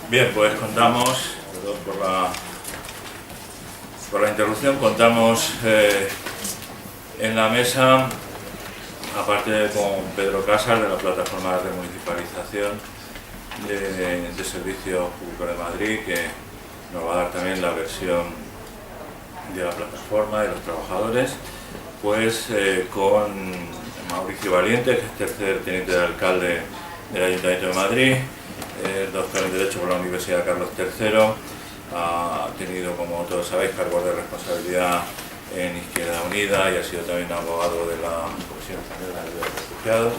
Bien, pues contamos, perdón por la interrupción, contamos en la mesa, aparte con Pedro Casas de la plataforma de municipalización de Servicio Público de Madrid, que nos va a dar también la versión de la plataforma de los trabajadores, pues con Mauricio Valiente, que es tercer teniente de alcalde del Ayuntamiento de Madrid, doctor en Derecho por la Universidad Carlos III, ha tenido, como todos sabéis, cargos de responsabilidad en Izquierda Unida y ha sido también abogado de la Comisión Española de Refugiados.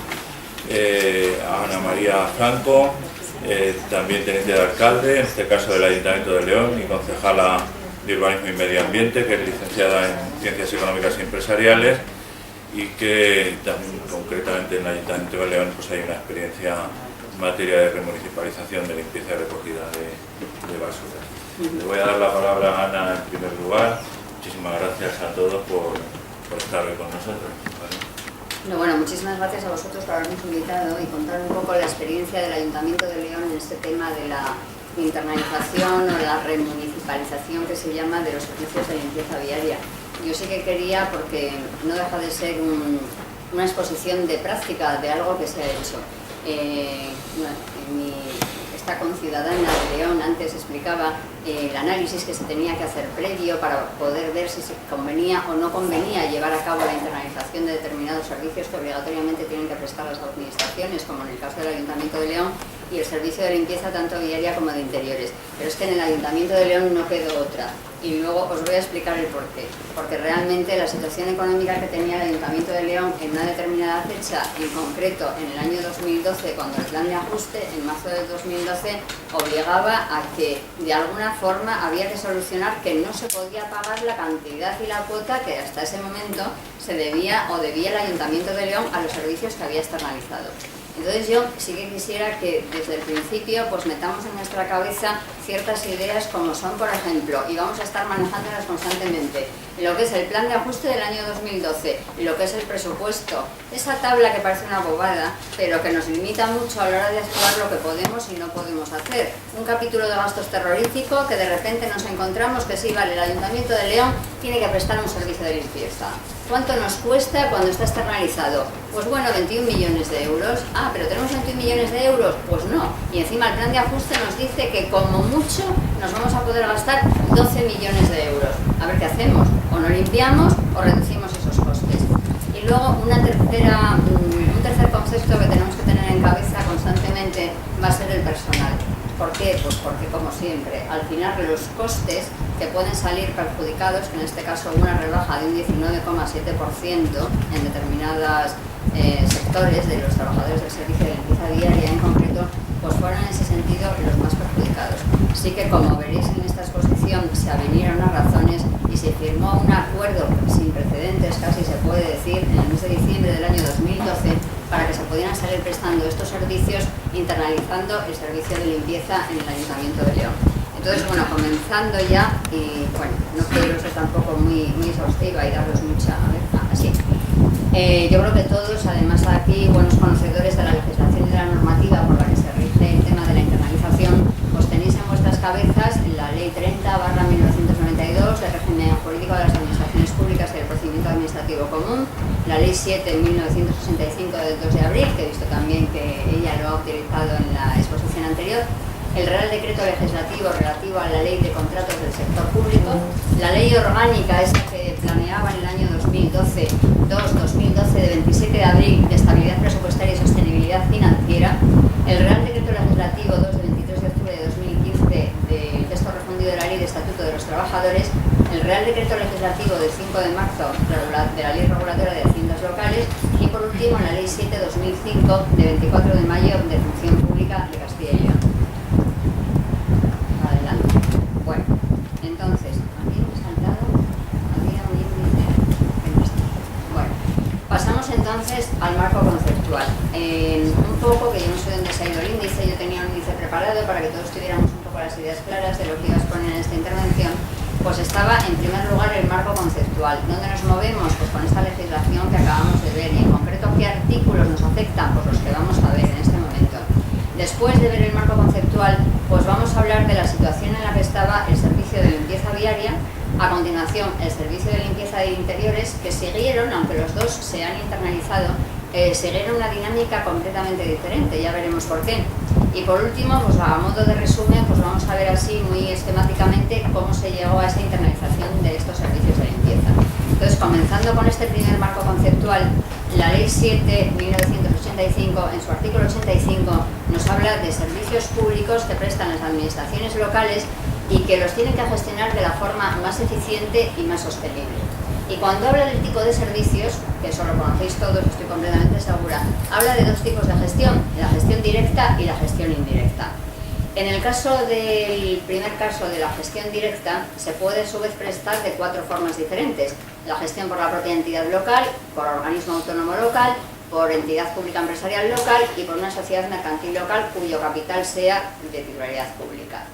Ana María Franco, también teniente de alcalde, en este caso del Ayuntamiento de León, y concejala de Urbanismo y Medio Ambiente, que es licenciada en Ciencias Económicas y Empresariales, y que también concretamente en el Ayuntamiento de León pues hay una experiencia en materia de remunicipalización, de limpieza y recogida de basura. Le voy a dar la palabra a Ana en primer lugar. Muchísimas gracias a todos por estar hoy con nosotros. ¿Vale? Bueno, muchísimas gracias a vosotros por habernos invitado y contar un poco la experiencia del Ayuntamiento de León en este tema de la internalización o la remunicipalización que se llama de los servicios de limpieza viaria. Yo sí que quería, porque no deja de ser una exposición de práctica de algo que se ha hecho. Esta conciudadana de León antes explicaba el análisis que se tenía que hacer previo para poder ver si se convenía o no convenía llevar a cabo la internalización de determinados servicios que obligatoriamente tienen que prestar las administraciones, como en el caso del Ayuntamiento de León, y el servicio de limpieza tanto viaria como de interiores. Pero es que en el Ayuntamiento de León no quedó otra. Y luego os voy a explicar el porqué. Porque realmente la situación económica que tenía el Ayuntamiento de León en una determinada fecha, en concreto en el año 2012, cuando el plan de ajuste, en marzo del 2012, obligaba a que de alguna forma había que solucionar que no se podía pagar la cantidad y la cuota que hasta ese momento se debía o debía el Ayuntamiento de León a los servicios que había externalizado. Entonces yo sí que quisiera que desde el principio pues metamos en nuestra cabeza ciertas ideas como son, por ejemplo, y vamos a estar manejándolas constantemente, lo que es el plan de ajuste del año 2012, lo que es el presupuesto, esa tabla que parece una bobada, pero que nos limita mucho a la hora de actuar lo que podemos y no podemos hacer. Un capítulo de gastos terrorífico que de repente nos encontramos que sí, vale, el Ayuntamiento de León tiene que prestar un servicio de limpieza. ¿Cuánto nos cuesta cuando está externalizado? Pues bueno, 21 millones de euros. Ah, pero ¿tenemos 21 millones de euros? Pues no. Y encima el plan de ajuste nos dice que como mucho nos vamos a poder gastar 12 millones de euros. A ver qué hacemos. O no limpiamos o reducimos esos costes. Y luego un tercer concepto que tenemos que tener en cabeza constantemente va a ser el personal. ¿Por qué? Pues porque, como siempre, al final los costes que pueden salir perjudicados, que en este caso una rebaja de un 19,7% en determinados sectores de los trabajadores del servicio de limpieza diaria en concreto, pues fueron en ese sentido los más perjudicados. Así que, como veréis en esta exposición, se avinieron las razones y se firmó un acuerdo sin precedentes, casi se puede decir, en el mes de diciembre del año 2012, para que se pudieran seguir prestando estos servicios, internalizando el servicio de limpieza en el Ayuntamiento de León. Entonces, bueno, comenzando ya, y bueno, no quiero ser tampoco muy exhaustiva y daros mucha... así. Yo creo que todos, además aquí, buenos conocedores de la legislación y de la normativa por la que se rige el tema de la internalización, pues tenéis en vuestras cabezas la Ley 30/1992 de régimen jurídico de las administraciones públicas y el procedimiento administrativo común, la Ley 7/1965 del 2 de abril, que he visto también que ella lo ha utilizado en la exposición anterior, el Real Decreto Legislativo relativo a la Ley de Contratos del Sector Público, la Ley Orgánica, esa que planeaba en el año 2012 de 27 de abril de Estabilidad Presupuestaria y Sostenibilidad Financiera, el Real Decreto Legislativo 2 de 23 de octubre de 2015 del texto refundido de la Ley de Estatuto de los Trabajadores, el Real Decreto Legislativo del 5 de marzo de la Ley Regulatoria de Haciendas Locales y, por último, la Ley 7/2005 de 24 de mayo de Función Pública de Castilla y León. Adelante. Bueno, entonces, aquí hemos saltado, había un índice que no está. Bueno, pasamos entonces al marco conceptual. Un poco, que yo no sé dónde se ha ido el índice, yo tenía un índice preparado para que todos tuviéramos un poco las ideas claras de lo que iba a exponer en esta intervención. Pues estaba en primer lugar el marco conceptual. ¿Dónde nos movemos? Pues con esta legislación que acabamos de ver, y en concreto qué artículos nos afectan, pues los que vamos a ver en este momento. Después de ver el marco conceptual, pues vamos a hablar de la situación en la que estaba el servicio de limpieza viaria, a continuación el servicio de limpieza de interiores, que siguieron, aunque los dos se han internalizado, siguieron una dinámica completamente diferente, ya veremos por qué. Y por último, pues a modo de resumen, pues vamos a ver así muy esquemáticamente cómo se llegó a esa internalización de estos servicios de limpieza. Entonces, comenzando con este primer marco conceptual, la Ley 7/1985, en su artículo 85, nos habla de servicios públicos que prestan las administraciones locales y que los tienen que gestionar de la forma más eficiente y más sostenible. Y cuando habla del tipo de servicios, que eso lo conocéis todos, estoy completamente segura, habla de dos tipos de gestión, la gestión directa y la gestión indirecta. En el caso del primer caso de la gestión directa, se puede a su vez prestar de cuatro formas diferentes: la gestión por la propia entidad local, por organismo autónomo local, por entidad pública empresarial local y por una sociedad mercantil local cuyo capital sea de titularidad pública.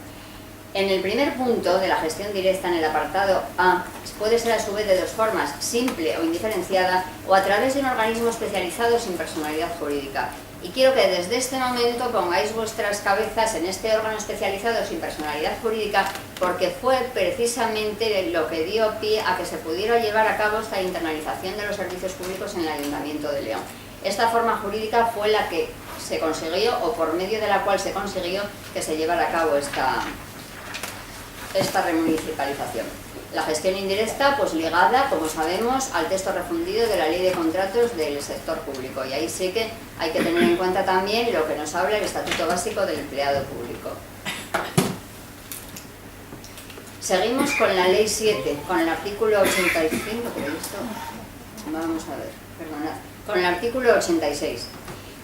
En el primer punto de la gestión directa, en el apartado A, puede ser a su vez de dos formas: simple o indiferenciada, o a través de un organismo especializado sin personalidad jurídica. Y quiero que desde este momento pongáis vuestras cabezas en este órgano especializado sin personalidad jurídica, porque fue precisamente lo que dio pie a que se pudiera llevar a cabo esta internalización de los servicios públicos en el Ayuntamiento de León. Esta forma jurídica fue la que se consiguió, o por medio de la cual se consiguió que se llevara a cabo esta remunicipalización. La gestión indirecta, pues ligada, como sabemos, al texto refundido de la Ley de Contratos del Sector Público. Y ahí sí que hay que tener en cuenta también lo que nos habla el Estatuto Básico del Empleado Público. Seguimos con la Ley 7, con el artículo 85, previsto. Vamos a ver, perdonad. Con el artículo 86.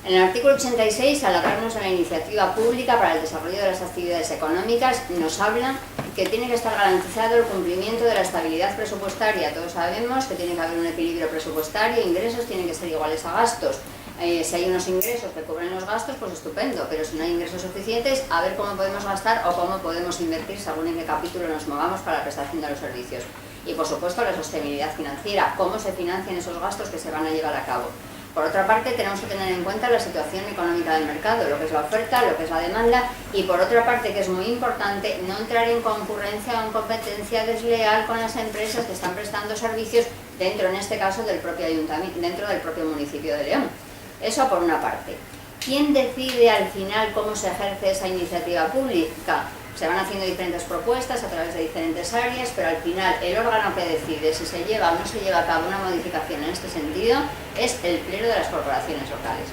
En el artículo 86, al hablarnos de la iniciativa pública para el desarrollo de las actividades económicas, nos habla que tiene que estar garantizado el cumplimiento de la estabilidad presupuestaria. Todos sabemos que tiene que haber un equilibrio presupuestario, ingresos tienen que ser iguales a gastos. Si hay unos ingresos que cubren los gastos, pues estupendo, pero si no hay ingresos suficientes, a ver cómo podemos gastar o cómo podemos invertir según en qué capítulo nos movamos para la prestación de los servicios. Y por supuesto la sostenibilidad financiera, cómo se financian esos gastos que se van a llevar a cabo. Por otra parte, tenemos que tener en cuenta la situación económica del mercado, lo que es la oferta, lo que es la demanda, y por otra parte, que es muy importante, no entrar en concurrencia o en competencia desleal con las empresas que están prestando servicios dentro, en este caso, del propio ayuntamiento, dentro del propio municipio de León. Eso por una parte. ¿Quién decide al final cómo se ejerce esa iniciativa pública? Se van haciendo diferentes propuestas a través de diferentes áreas, pero al final el órgano que decide si se lleva o no se lleva a cabo una modificación en este sentido es el Pleno de las Corporaciones Locales.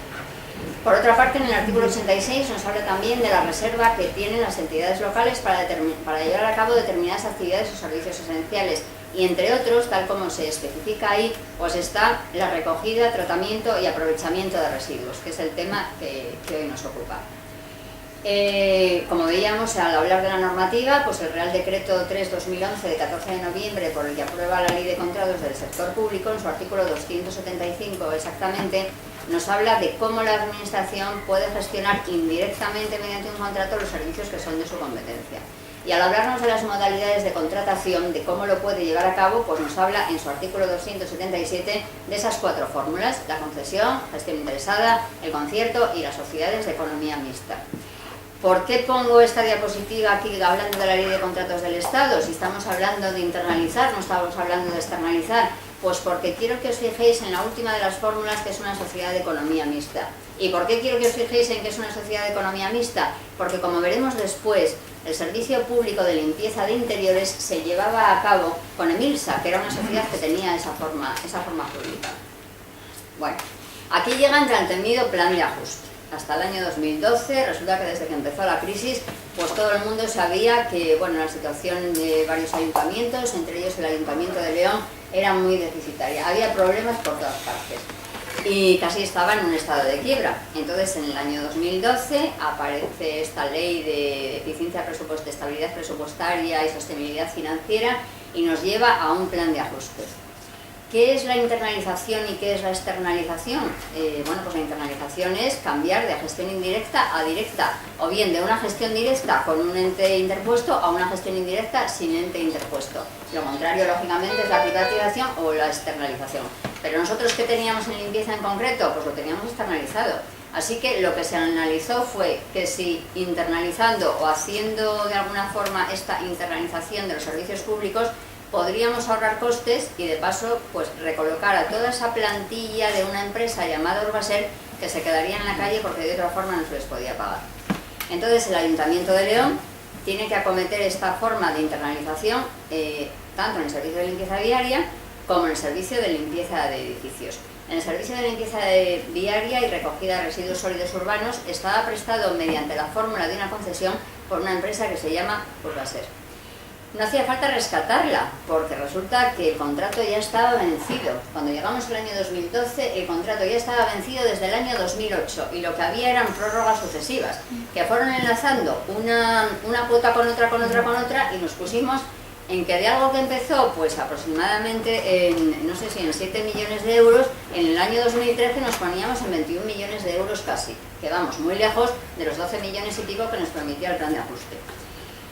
Por otra parte, en el artículo 86 nos habla también de la reserva que tienen las entidades locales para llevar a cabo determinadas actividades o servicios esenciales. Y entre otros, tal como se especifica ahí, pues está la recogida, tratamiento y aprovechamiento de residuos, que es el tema que hoy nos ocupa. Como veíamos, al hablar de la normativa, pues el Real Decreto 3/2011 de 14 de noviembre, por el que aprueba la Ley de Contratos del Sector Público, en su artículo 275 exactamente, nos habla de cómo la Administración puede gestionar indirectamente mediante un contrato los servicios que son de su competencia. Y al hablarnos de las modalidades de contratación, de cómo lo puede llevar a cabo, pues nos habla en su artículo 277 de esas cuatro fórmulas: la concesión, gestión interesada, el concierto y las sociedades de economía mixta. ¿Por qué pongo esta diapositiva aquí hablando de la Ley de Contratos del Estado? Si estamos hablando de internalizar, no estamos hablando de externalizar. Pues porque quiero que os fijéis en la última de las fórmulas, que es una sociedad de economía mixta. ¿Y por qué quiero que os fijéis en que es una sociedad de economía mixta? Porque, como veremos después, el Servicio Público de Limpieza de Interiores se llevaba a cabo con Emilsa, que era una sociedad que tenía esa forma jurídica. Bueno, aquí llega entre el temido plan de ajuste. Hasta el año 2012, resulta que desde que empezó la crisis, pues todo el mundo sabía que, bueno, la situación de varios ayuntamientos, entre ellos el Ayuntamiento de León, era muy deficitaria. Había problemas por todas partes y casi estaba en un estado de quiebra. Entonces, en el año 2012 aparece esta ley de eficiencia presupuestaria, de estabilidad presupuestaria y sostenibilidad financiera, y nos lleva a un plan de ajuste. ¿Qué es la internalización y qué es la externalización? Bueno, pues la internalización es cambiar de gestión indirecta a directa, o bien de una gestión directa con un ente interpuesto a una gestión indirecta sin ente interpuesto. Lo contrario, lógicamente, es la privatización o la externalización. Pero nosotros, ¿qué teníamos en limpieza en concreto? Pues lo teníamos externalizado. Así que lo que se analizó fue que si internalizando o haciendo de alguna forma esta internalización de los servicios públicos podríamos ahorrar costes y de paso pues recolocar a toda esa plantilla de una empresa llamada Urbaser que se quedaría en la calle porque de otra forma no se les podía pagar. Entonces el Ayuntamiento de León tiene que acometer esta forma de internalización tanto en el servicio de limpieza viaria como en el servicio de limpieza de edificios. En el servicio de limpieza viaria y recogida de residuos sólidos urbanos estaba prestado mediante la fórmula de una concesión por una empresa que se llama Urbaser. No hacía falta rescatarla, porque resulta que el contrato ya estaba vencido. Cuando llegamos al año 2012, el contrato ya estaba vencido desde el año 2008 y lo que había eran prórrogas sucesivas, que fueron enlazando una cuota con otra y nos pusimos en que de algo que empezó pues aproximadamente en, no sé si en 7 millones de euros, en el año 2013 nos poníamos en 21 millones de euros casi, que vamos muy lejos de los 12 millones y pico que nos permitía el plan de ajuste.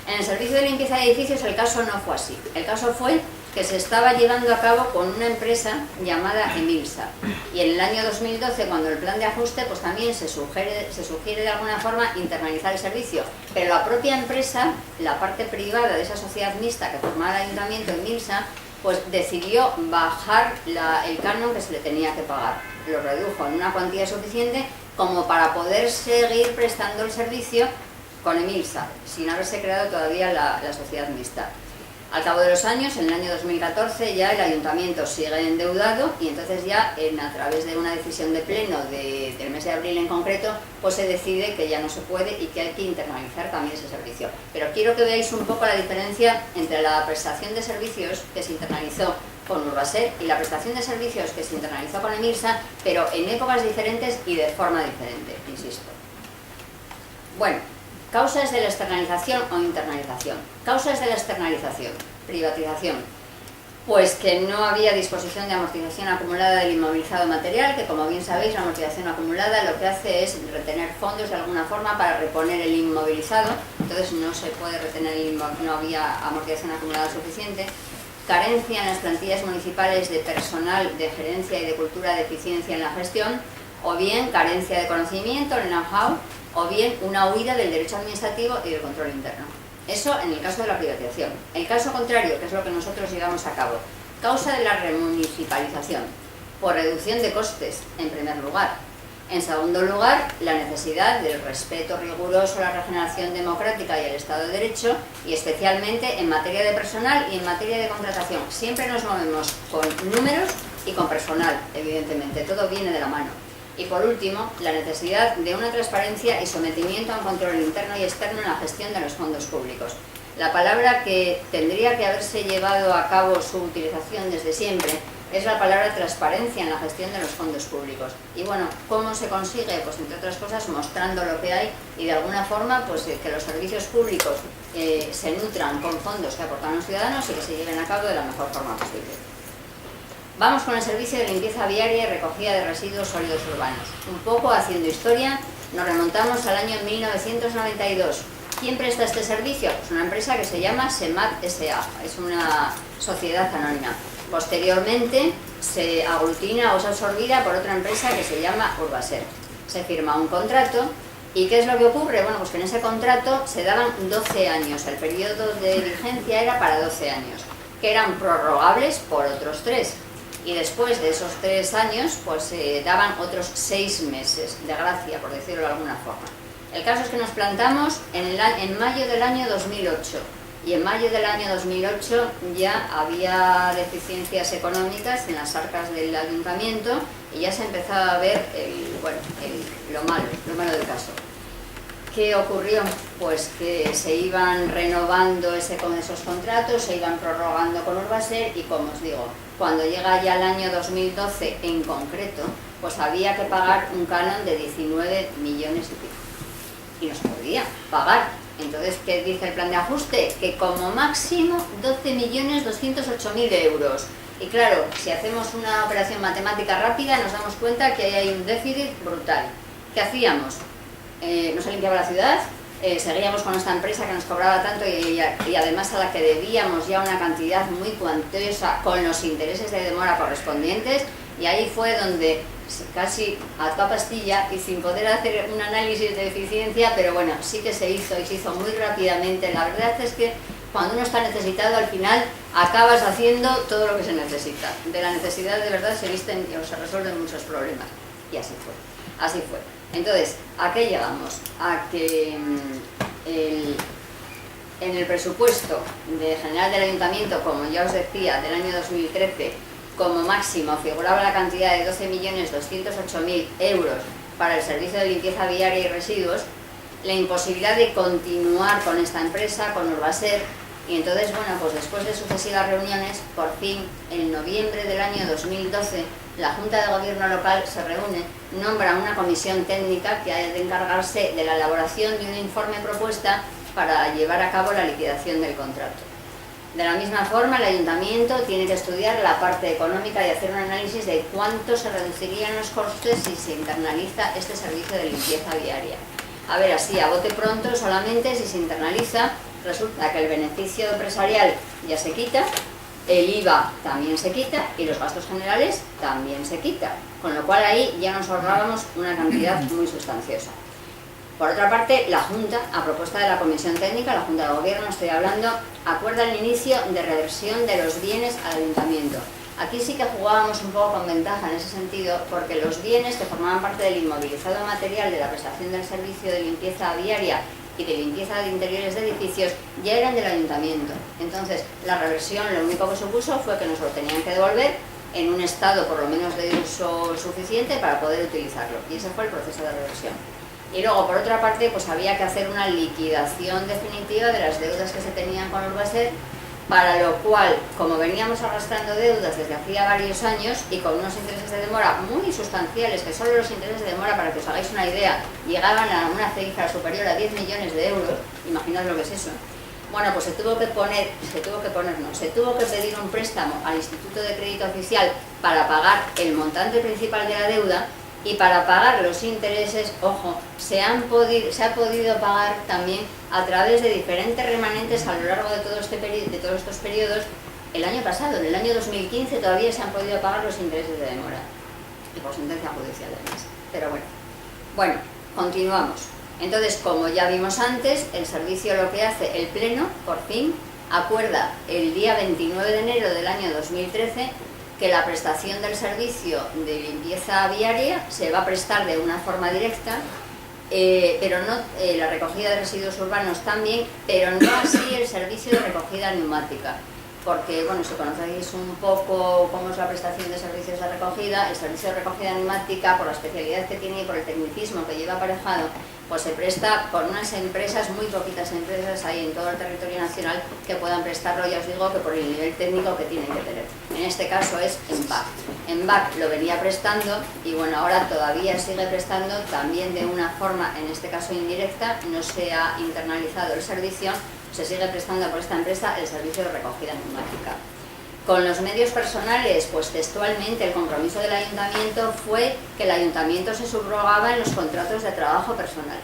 En el servicio de limpieza de edificios el caso no fue así. El caso fue que se estaba llevando a cabo con una empresa llamada Emilsa. Y en el año 2012, cuando el plan de ajuste, pues también se sugiere de alguna forma internalizar el servicio. Pero la propia empresa, la parte privada de esa sociedad mixta que formaba el ayuntamiento, Emilsa, pues decidió bajar el canon que se le tenía que pagar. Lo redujo en una cuantía suficiente como para poder seguir prestando el servicio con Emilsa, sin haberse creado todavía la sociedad mixta. Al cabo de los años, en el año 2014, ya el ayuntamiento sigue endeudado y entonces ya a través de una decisión de pleno del mes de abril en concreto, pues se decide que ya no se puede y que hay que internalizar también ese servicio. Pero quiero que veáis un poco la diferencia entre la prestación de servicios que se internalizó con Urbaser y la prestación de servicios que se internalizó con Emilsa, pero en épocas diferentes y de forma diferente, insisto. Bueno, causas de la externalización o internalización. Causas de la externalización, privatización. Pues que no había disposición de amortización acumulada del inmovilizado material, que como bien sabéis la amortización acumulada lo que hace es retener fondos de alguna forma para reponer el inmovilizado, entonces no se puede retener no había amortización acumulada suficiente. Carencia en las plantillas municipales de personal de gerencia y de cultura de eficiencia en la gestión, o bien carencia de conocimiento, el know-how, o bien una huida del derecho administrativo y del control interno. Eso en el caso de la privatización. El caso contrario, que es lo que nosotros llevamos a cabo, causa de la remunicipalización, por reducción de costes, en primer lugar. En segundo lugar, la necesidad del respeto riguroso a la regeneración democrática y al Estado de Derecho, y especialmente en materia de personal y en materia de contratación. Siempre nos movemos con números y con personal, evidentemente, todo viene de la mano. Y por último, la necesidad de una transparencia y sometimiento a un control interno y externo en la gestión de los fondos públicos. La palabra que tendría que haberse llevado a cabo su utilización desde siempre es la palabra transparencia en la gestión de los fondos públicos. Y bueno, ¿cómo se consigue? Pues entre otras cosas mostrando lo que hay y de alguna forma pues que los servicios públicos se nutran con fondos que aportan los ciudadanos y que se lleven a cabo de la mejor forma posible. Vamos con el servicio de limpieza viaria y recogida de residuos sólidos urbanos. Un poco haciendo historia, nos remontamos al año 1992. ¿Quién presta este servicio? Pues una empresa que se llama SEMAT S.A., es una sociedad anónima. Posteriormente se aglutina o es absorbida por otra empresa que se llama Urbaser. Se firma un contrato y ¿qué es lo que ocurre? Bueno, pues que en ese contrato se daban 12 años, el periodo de vigencia era para 12 años, que eran prorrogables por otros 3. Y después de esos 3 años, pues se daban otros 6 meses de gracia, por decirlo de alguna forma. El caso es que nos plantamos en mayo del año 2008, y en mayo del año 2008 ya había deficiencias económicas en las arcas del ayuntamiento y ya se empezaba a ver lo malo del caso. ¿Qué ocurrió? Pues que se iban renovando con esos contratos, se iban prorrogando con Urbaser y, como os digo, cuando llega ya el año 2012 en concreto, pues había que pagar un canon de 19 millones y pico. Y no se podía pagar. Entonces, ¿qué dice el plan de ajuste? Que como máximo 12.208.000 euros. Y claro, si hacemos una operación matemática rápida nos damos cuenta que hay un déficit brutal. ¿Qué hacíamos? No se limpiaba la ciudad, seguíamos con esta empresa que nos cobraba tanto y además a la que debíamos ya una cantidad muy cuantiosa con los intereses de demora correspondientes. Y ahí fue donde casi a toda pastilla y sin poder hacer un análisis de eficiencia, pero bueno, sí que se hizo y se hizo muy rápidamente. La verdad es que cuando uno está necesitado, al final acabas haciendo todo lo que se necesita. De la necesidad de verdad se visten o se resuelven muchos problemas. Y así fue, así fue. Entonces, ¿a qué llegamos? A que en el presupuesto general del Ayuntamiento, como ya os decía, del año 2013, como máximo figuraba la cantidad de 12.208.000 euros para el servicio de limpieza viaria y residuos, la imposibilidad de continuar con esta empresa, con Urbaser, y entonces, bueno, pues después de sucesivas reuniones, por fin, en noviembre del año 2012, la Junta de Gobierno local se reúne, nombra una comisión técnica que ha de encargarse de la elaboración de un informe propuesta para llevar a cabo la liquidación del contrato. De la misma forma, el Ayuntamiento tiene que estudiar la parte económica y hacer un análisis de cuánto se reducirían los costes si se internaliza este servicio de limpieza viaria. A ver, así, a bote pronto, solamente si se internaliza, resulta que el beneficio empresarial ya se quita, el IVA también se quita y los gastos generales también se quita, con lo cual ahí ya nos ahorrábamos una cantidad muy sustanciosa. Por otra parte, la Junta, a propuesta de la Comisión Técnica, la Junta de Gobierno, estoy hablando, acuerda el inicio de reversión de los bienes al Ayuntamiento. Aquí sí que jugábamos un poco con ventaja en ese sentido, porque los bienes que formaban parte del inmovilizado material de la prestación del servicio de limpieza viaria y de limpieza de interiores de edificios ya eran del Ayuntamiento. Entonces, la reversión lo único que supuso fue que nos lo tenían que devolver en un estado por lo menos de uso suficiente para poder utilizarlo. Y ese fue el proceso de reversión. Y luego, por otra parte, pues había que hacer una liquidación definitiva de las deudas que se tenían con Urbaser, para lo cual, como veníamos arrastrando deudas desde hacía varios años y con unos intereses de demora muy sustanciales, que solo los intereses de demora, para que os hagáis una idea, llegaban a una cifra superior a 10 millones de euros, imaginad lo que es eso. Bueno, pues se tuvo que pedir un préstamo al Instituto de Crédito Oficial para pagar el montante principal de la deuda. Y para pagar los intereses, ojo, se ha podido pagar también a través de diferentes remanentes a lo largo de todos estos periodos. El año pasado, en el año 2015, todavía se han podido pagar los intereses de demora. Y por sentencia judicial además. Pero bueno, continuamos. Entonces, como ya vimos antes, el servicio lo que hace, el Pleno, por fin, acuerda el día 29 de enero del año 2013 que la prestación del servicio de limpieza viaria se va a prestar de una forma directa, pero no la recogida de residuos urbanos también, pero no así el servicio de recogida neumática. Porque, bueno, si conocéis un poco cómo es la prestación de servicios de recogida, el servicio de recogida neumática, por la especialidad que tiene y por el tecnicismo que lleva aparejado, pues se presta por unas empresas, muy poquitas empresas hay en todo el territorio nacional que puedan prestarlo, ya os digo que por el nivel técnico que tienen que tener. En este caso es ENVAC. ENVAC lo venía prestando y bueno, ahora todavía sigue prestando también de una forma, en este caso indirecta, no se ha internalizado el servicio, se sigue prestando por esta empresa el servicio de recogida neumática. Con los medios personales, pues textualmente el compromiso del Ayuntamiento fue que el Ayuntamiento se subrogaba en los contratos de trabajo personal.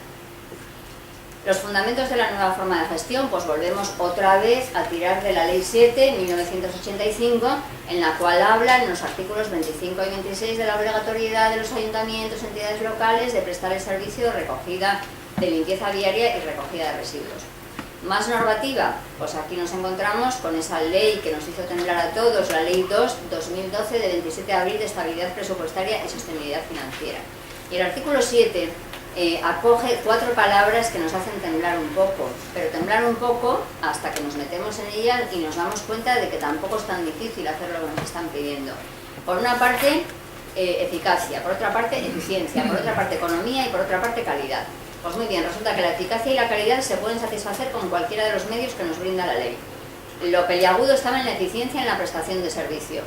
Los fundamentos de la nueva forma de gestión, pues volvemos otra vez a tirar de la Ley 7, 1985, en la cual habla en los artículos 25 y 26 de la obligatoriedad de los ayuntamientos, entidades locales, de prestar el servicio de recogida de limpieza viaria y recogida de residuos. Más normativa, pues aquí nos encontramos con esa ley que nos hizo temblar a todos, la Ley 2/2012 de 27 de abril de Estabilidad Presupuestaria y Sostenibilidad Financiera. Y el artículo 7 acoge 4 palabras que nos hacen temblar un poco, pero temblar un poco hasta que nos metemos en ellas y nos damos cuenta de que tampoco es tan difícil hacer lo que nos están pidiendo. Por una parte, eficacia, por otra parte, eficiencia, por otra parte, economía y por otra parte, calidad. Pues muy bien, resulta que la eficacia y la calidad se pueden satisfacer con cualquiera de los medios que nos brinda la ley. Lo peliagudo estaba en la eficiencia en la prestación de servicio.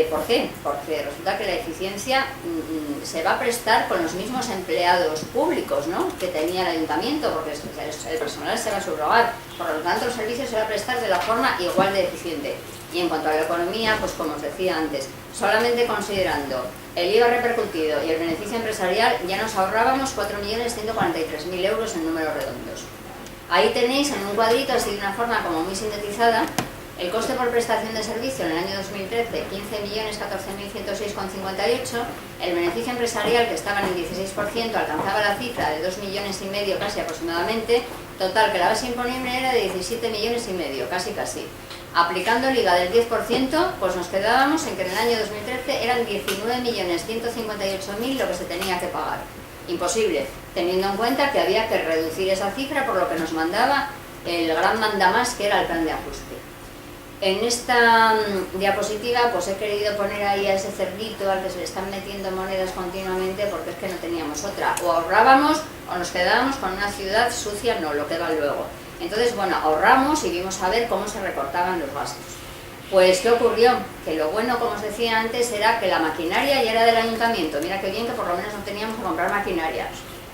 ¿Por qué? Porque resulta que la eficiencia se va a prestar con los mismos empleados públicos, ¿no?, que tenía el Ayuntamiento, porque el personal se va a subrogar, por lo tanto el servicio se va a prestar de la forma igual de eficiente. Y en cuanto a la economía, pues como os decía antes, solamente considerando el IVA repercutido y el beneficio empresarial ya nos ahorrábamos 4.143.000 euros en números redondos. Ahí tenéis en un cuadrito, así de una forma como muy sintetizada, El coste por prestación de servicio en el año 2013, 15.014.106,58. El beneficio empresarial, que estaba en el 16%, alcanzaba la cifra de 2,5 millones casi aproximadamente. Total, que la base imponible era de 17,5 millones, casi. Aplicando el IVA del 10%, pues nos quedábamos en que en el año 2013 eran 19.158.000 lo que se tenía que pagar. Imposible, teniendo en cuenta que había que reducir esa cifra por lo que nos mandaba el gran mandamás, que era el plan de ajuste. En esta diapositiva pues he querido poner ahí a ese cerdito al que se le están metiendo monedas continuamente, porque es que no teníamos otra. O ahorrábamos o nos quedábamos con una ciudad sucia, no, lo que va luego. Entonces, bueno, ahorramos y vimos a ver cómo se recortaban los gastos. Pues, ¿qué ocurrió? Que lo bueno, como os decía antes, era que la maquinaria ya era del ayuntamiento. Mira qué bien que por lo menos no teníamos que comprar maquinaria.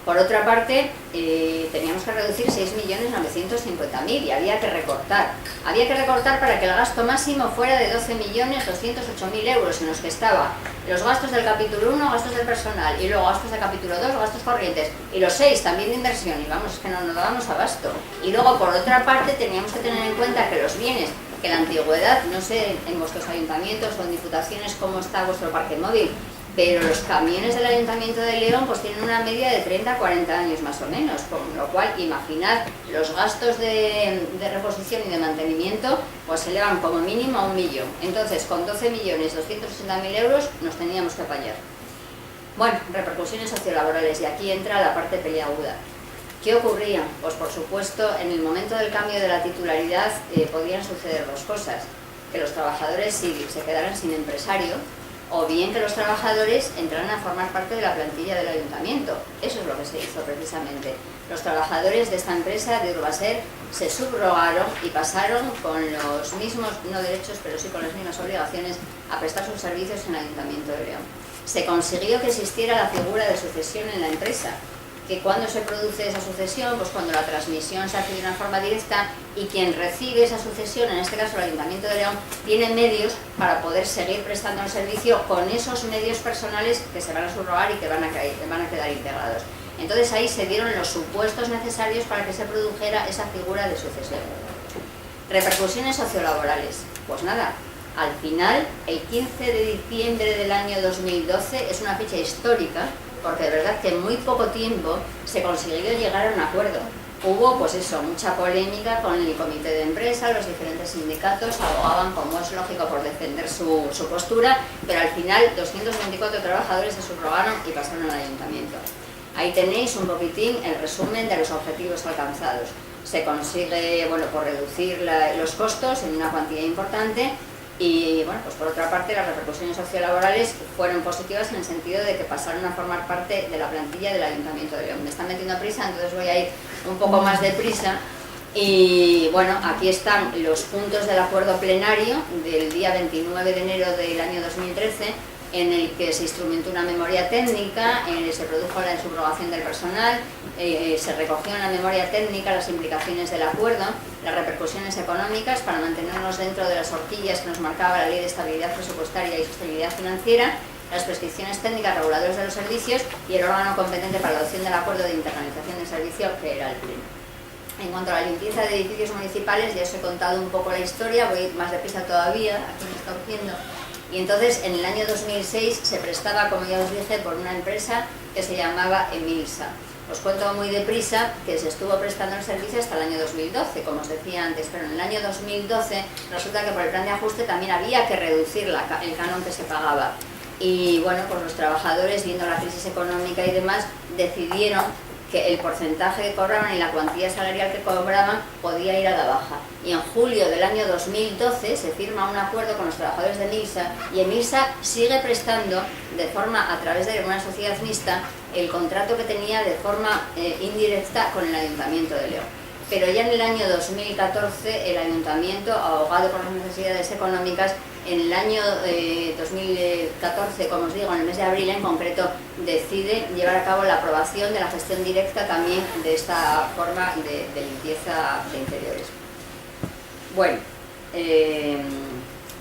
Por otra parte, teníamos que reducir 6.950.000 y había que recortar. Había que recortar para que el gasto máximo fuera de 12.208.000 euros, en los que estaba los gastos del capítulo 1, gastos del personal, y luego gastos del capítulo 2, gastos corrientes, y los 6 también de inversión, y vamos, es que no nos dábamos abasto. Y luego, por otra parte, teníamos que tener en cuenta que los bienes, que la antigüedad, no sé en vuestros ayuntamientos o en diputaciones cómo está vuestro parque móvil, pero los camiones del Ayuntamiento de León pues tienen una media de 30 a 40 años más o menos, con lo cual imaginad los gastos de reposición y de mantenimiento pues se elevan como mínimo a 1 millón. Entonces con 12.280.000 euros nos teníamos que apañar. Bueno, repercusiones sociolaborales, y aquí entra la parte peliaguda. ¿Qué ocurría? Pues por supuesto en el momento del cambio de la titularidad podían suceder dos cosas: que los trabajadores se quedaran sin empresario, o bien que los trabajadores entraran a formar parte de la plantilla del ayuntamiento. Eso es lo que se hizo precisamente. Los trabajadores de esta empresa, de Urbaser, se subrogaron y pasaron con los mismos, no derechos, pero sí con las mismas obligaciones, a prestar sus servicios en el Ayuntamiento de León. Se consiguió que existiera la figura de sucesión en la empresa, que cuando se produce esa sucesión, pues cuando la transmisión se hace de una forma directa y quien recibe esa sucesión, en este caso el Ayuntamiento de León, tiene medios para poder seguir prestando el servicio con esos medios personales que se van a subrogar y que van a quedar integrados. Entonces ahí se dieron los supuestos necesarios para que se produjera esa figura de sucesión. Repercusiones sociolaborales. Pues nada, al final, el 15 de diciembre del año 2012 es una fecha histórica, porque de verdad que en muy poco tiempo se consiguió llegar a un acuerdo. Hubo, pues eso, mucha polémica con el comité de empresa, los diferentes sindicatos abogaban, como es lógico, por defender su postura, pero al final 224 trabajadores se subrogaron y pasaron al ayuntamiento. Ahí tenéis un poquitín el resumen de los objetivos alcanzados. Se consigue, bueno, por reducir los costos en una cuantía importante. Y bueno, pues por otra parte las repercusiones sociolaborales fueron positivas en el sentido de que pasaron a formar parte de la plantilla del Ayuntamiento de León. Me están metiendo prisa, entonces voy a ir un poco más deprisa. Y bueno, aquí están los puntos del acuerdo plenario del día 29 de enero del año 2013, en el que se instrumentó una memoria técnica, se produjo la subrogación del personal, se recogió en la memoria técnica las implicaciones del acuerdo, las repercusiones económicas para mantenernos dentro de las horquillas que nos marcaba la Ley de Estabilidad Presupuestaria y Sostenibilidad Financiera, las prescripciones técnicas reguladoras de los servicios y el órgano competente para la adopción del acuerdo de internalización del servicio, que era el Pleno. En cuanto a la limpieza de edificios municipales, ya os he contado un poco la historia, voy a ir más deprisa todavía, aquí me está urgiendo. Y entonces en el año 2006 se prestaba, como ya os dije, por una empresa que se llamaba Emilsa. Os cuento muy deprisa que se estuvo prestando el servicio hasta el año 2012, como os decía antes, pero en el año 2012 resulta que por el plan de ajuste también había que reducir el canon que se pagaba. Y bueno, pues los trabajadores, viendo la crisis económica y demás, decidieron que el porcentaje que cobraban y la cuantía salarial que cobraban podía ir a la baja. Y en julio del año 2012 se firma un acuerdo con los trabajadores de Emilsa, y Emilsa sigue prestando de forma, a través de una sociedad mixta, el contrato que tenía de forma indirecta con el Ayuntamiento de León. Pero ya en el año 2014 el Ayuntamiento, ahogado por las necesidades económicas, en el año 2014, como os digo, en el mes de abril en concreto, decide llevar a cabo la aprobación de la gestión directa también de esta forma de limpieza de interiores. Bueno,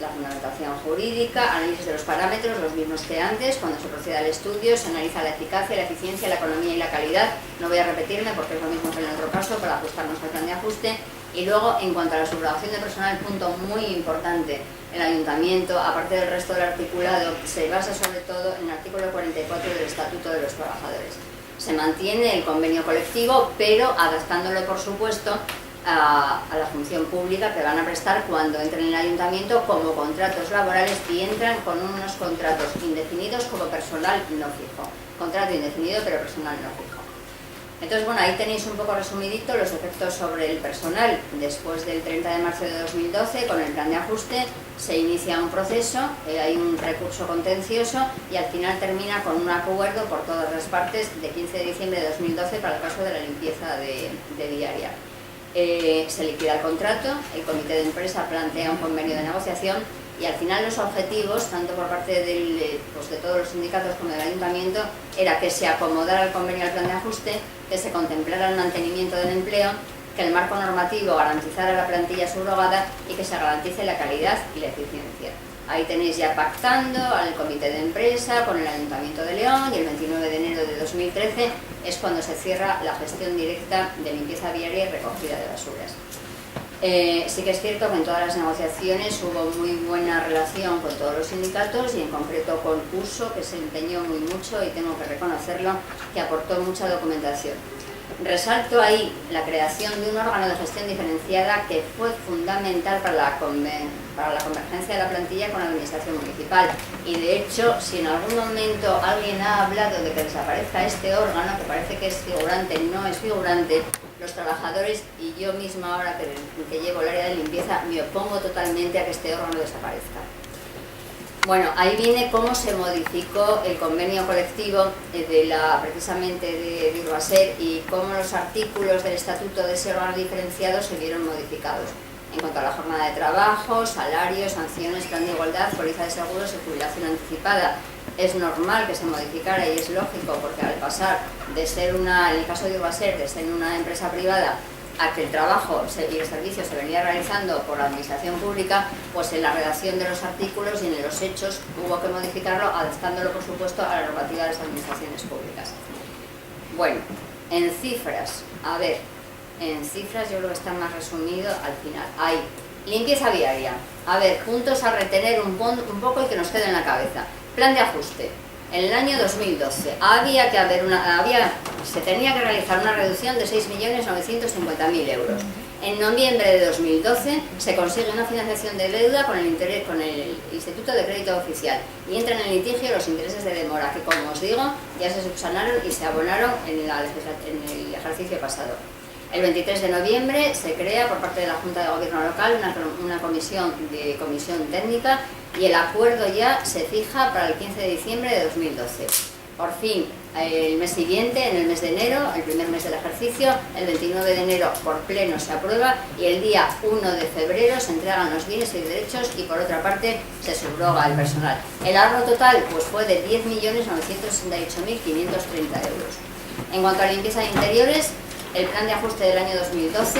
la fundamentación jurídica, análisis de los parámetros, los mismos que antes. Cuando se procede al estudio se analiza la eficacia, la eficiencia, la economía y la calidad. No voy a repetirme porque es lo mismo que en el otro caso para ajustarnos al plan de ajuste. Y luego, en cuanto a la subrogación de personal, punto muy importante, el ayuntamiento, aparte del resto del articulado, se basa sobre todo en el artículo 44 del Estatuto de los Trabajadores. Se mantiene el convenio colectivo, pero adaptándolo, por supuesto, a la función pública que van a prestar cuando entren en el ayuntamiento como contratos laborales, y entran con unos contratos indefinidos como personal no fijo. Contrato indefinido pero personal no fijo. Entonces, bueno, ahí tenéis un poco resumidito los efectos sobre el personal. Después del 30 de marzo de 2012, con el plan de ajuste, se inicia un proceso, hay un recurso contencioso y al final termina con un acuerdo por todas las partes de 15 de diciembre de 2012 para el caso de la limpieza de Viaria. Se liquida el contrato, el comité de empresa plantea un convenio de negociación y al final los objetivos, tanto por parte de todos los sindicatos como del ayuntamiento, era que se acomodara el convenio al plan de ajuste, que se contemplara el mantenimiento del empleo, que el marco normativo garantizara la plantilla subrogada y que se garantice la calidad y la eficiencia. Ahí tenéis ya pactando al comité de empresa con el Ayuntamiento de León, y el 29 de enero de 2013 es cuando se cierra la gestión directa de limpieza viaria y recogida de basuras. Sí que es cierto que en todas las negociaciones hubo muy buena relación con todos los sindicatos y en concreto con Curso, que se empeñó muy mucho y tengo que reconocerlo, que aportó mucha documentación. Resalto ahí la creación de un órgano de gestión diferenciada que fue fundamental para la convergencia de la plantilla con la administración municipal, y de hecho, si en algún momento alguien ha hablado de que desaparezca este órgano, que parece que es figurante, no es figurante, los trabajadores y yo misma ahora que llevo el área de limpieza me opongo totalmente a que este órgano desaparezca. Bueno, ahí viene cómo se modificó el convenio colectivo precisamente de Urbaser, y cómo los artículos del estatuto de ese órgano diferenciado se vieron modificados en cuanto a la jornada de trabajo, salarios, sanciones, plan de igualdad, póliza de seguros y jubilación anticipada. Es normal que se modificara y es lógico, porque al pasar de ser en el caso de Urbaser, de ser una empresa privada a que el trabajo y el servicio se venía realizando por la administración pública, pues en la redacción de los artículos y en los hechos hubo que modificarlo, adaptándolo por supuesto a la normativa de las administraciones públicas. Bueno, en cifras, en cifras yo creo que está más resumido al final. Hay limpieza viaria, puntos a retener un poco y que nos quede en la cabeza. Plan de ajuste. En el año 2012 se tenía que realizar una reducción de 6.950.000 euros. En noviembre de 2012 se consigue una financiación de deuda con el Instituto de Crédito Oficial y entran en litigio los intereses de demora, que, como os digo, ya se subsanaron y se abonaron en el ejercicio pasado. El 23 de noviembre se crea por parte de la Junta de Gobierno Local una comisión técnica, y el acuerdo ya se fija para el 15 de diciembre de 2012. Por fin, el mes siguiente, en el mes de enero, el primer mes del ejercicio, el 29 de enero por pleno se aprueba, y el día 1 de febrero se entregan los bienes y derechos, y por otra parte se subroga el personal. El ahorro total pues fue de 10.968.530 euros. En cuanto a limpieza de interiores, el plan de ajuste del año 2012,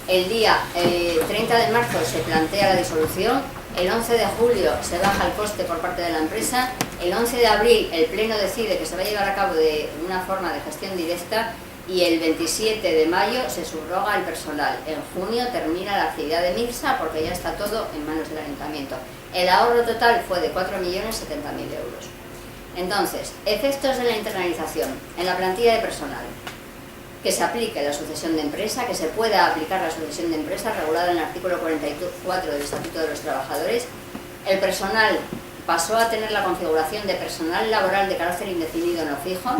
el día 30 de marzo se plantea la disolución, el 11 de julio se baja el coste por parte de la empresa, el 11 de abril el pleno decide que se va a llevar a cabo de una forma de gestión directa, y el 27 de mayo se subroga el personal. En junio termina la actividad de MIRSA porque ya está todo en manos del ayuntamiento. El ahorro total fue de 4.070.000 euros. Entonces, efectos de la internalización en la plantilla de personal. Que se aplique la sucesión de empresa, que se pueda aplicar la sucesión de empresa regulada en el artículo 44 del Estatuto de los Trabajadores. El personal pasó a tener la configuración de personal laboral de carácter indefinido no fijo,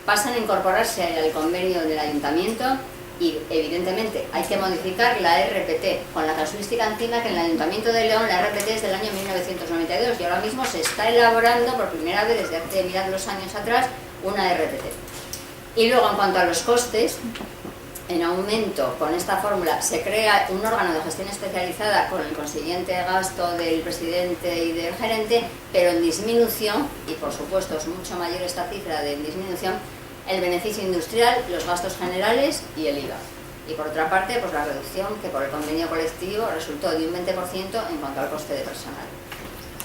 pasan a incorporarse al convenio del ayuntamiento, y evidentemente hay que modificar la RPT, con la casuística encima que en el Ayuntamiento de León la RPT es del año 1992 y ahora mismo se está elaborando por primera vez desde hace, mirad los años atrás, una RPT. Y luego, en cuanto a los costes, en aumento con esta fórmula se crea un órgano de gestión especializada con el consiguiente gasto del presidente y del gerente, pero en disminución, y por supuesto es mucho mayor esta cifra de disminución, el beneficio industrial, los gastos generales y el IVA. Y por otra parte, pues la reducción que por el convenio colectivo resultó de un 20% en cuanto al coste de personal.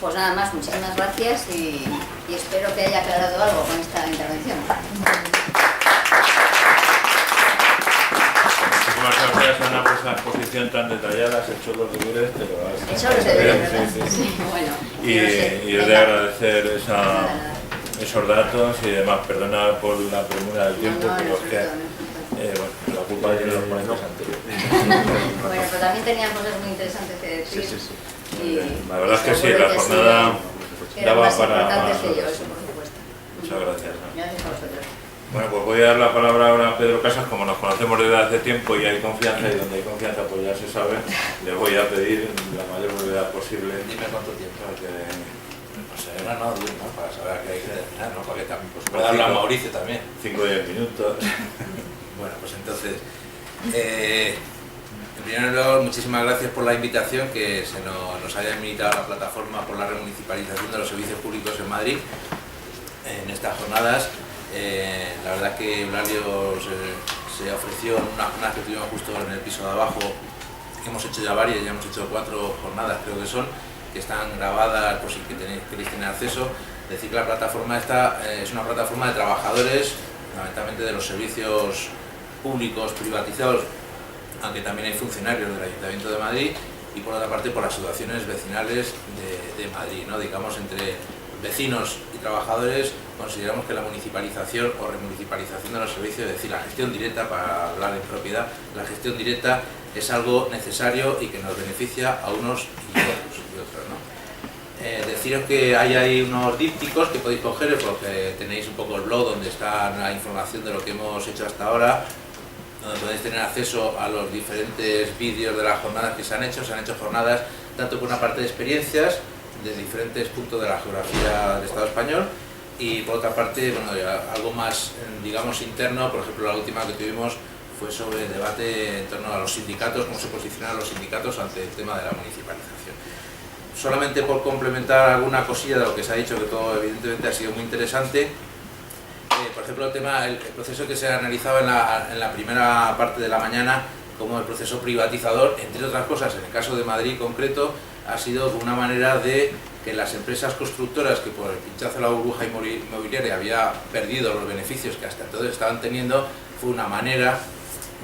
Pues nada más, muchísimas gracias y espero que haya aclarado algo con esta intervención. Muchísimas gracias, Ana, por esa exposición tan detallada. Has hecho los deberes, pero has hecho los deberes, ¿verdad? Sí, sí. Sí, bueno. Y es de agradecer esos datos y demás. Perdona por la premura del tiempo, pero es que bueno, la culpa tiene los ponentes anteriores. Bueno, pero también tenían cosas muy interesantes que decir. Sí. Y la verdad es que sí, la jornada daba para eso, por supuesto. Muchas gracias. Gracias a vosotros. Bueno, pues voy a dar la palabra ahora a Pedro Casas. Como nos conocemos desde hace tiempo y hay confianza, y donde hay confianza pues ya se sabe, le voy a pedir la mayor brevedad posible. Dime cuánto tiempo. Porque, no sé, no, para saber a qué hay que terminar, ¿no? Para que también, pues, Pues pueda hablar 5 Mauricio también. 5 o 10 minutos. Bueno, pues entonces, en primer lugar, muchísimas gracias por la invitación, que se nos haya invitado a la plataforma por la remunicipalización de los servicios públicos en Madrid en estas jornadas. La verdad que Eulalio se ofreció en una que tuvimos justo en el piso de abajo, que hemos hecho ya varias, ya hemos hecho 4 jornadas creo que son, que están grabadas por si queréis tener acceso. Decir que la plataforma esta es una plataforma de trabajadores, fundamentalmente de los servicios públicos privatizados, aunque también hay funcionarios del Ayuntamiento de Madrid, y por otra parte por las asociaciones vecinales de Madrid, ¿no? Digamos, entre vecinos y trabajadores consideramos que la municipalización o remunicipalización de los servicios, es decir, la gestión directa, para hablar en propiedad, la gestión directa es algo necesario y que nos beneficia a unos y otros, ¿no? Deciros que hay ahí unos dípticos que podéis coger porque tenéis un poco el blog donde está la información de lo que hemos hecho hasta ahora, donde podéis tener acceso a los diferentes vídeos de las jornadas que se han hecho jornadas tanto por una parte de experiencias de diferentes puntos de la geografía del Estado español y por otra parte, bueno, algo más, digamos, interno. Por ejemplo, la última que tuvimos fue sobre el debate en torno a los sindicatos, cómo se posicionan los sindicatos ante el tema de la municipalización. Solamente por complementar alguna cosilla de lo que se ha dicho, que todo evidentemente ha sido muy interesante. Por ejemplo, el proceso que se analizaba en la primera parte de la mañana como el proceso privatizador, entre otras cosas, en el caso de Madrid concreto, ha sido una manera de que las empresas constructoras que por el pinchazo de la burbuja inmobiliaria había perdido los beneficios que hasta entonces estaban teniendo, fue una manera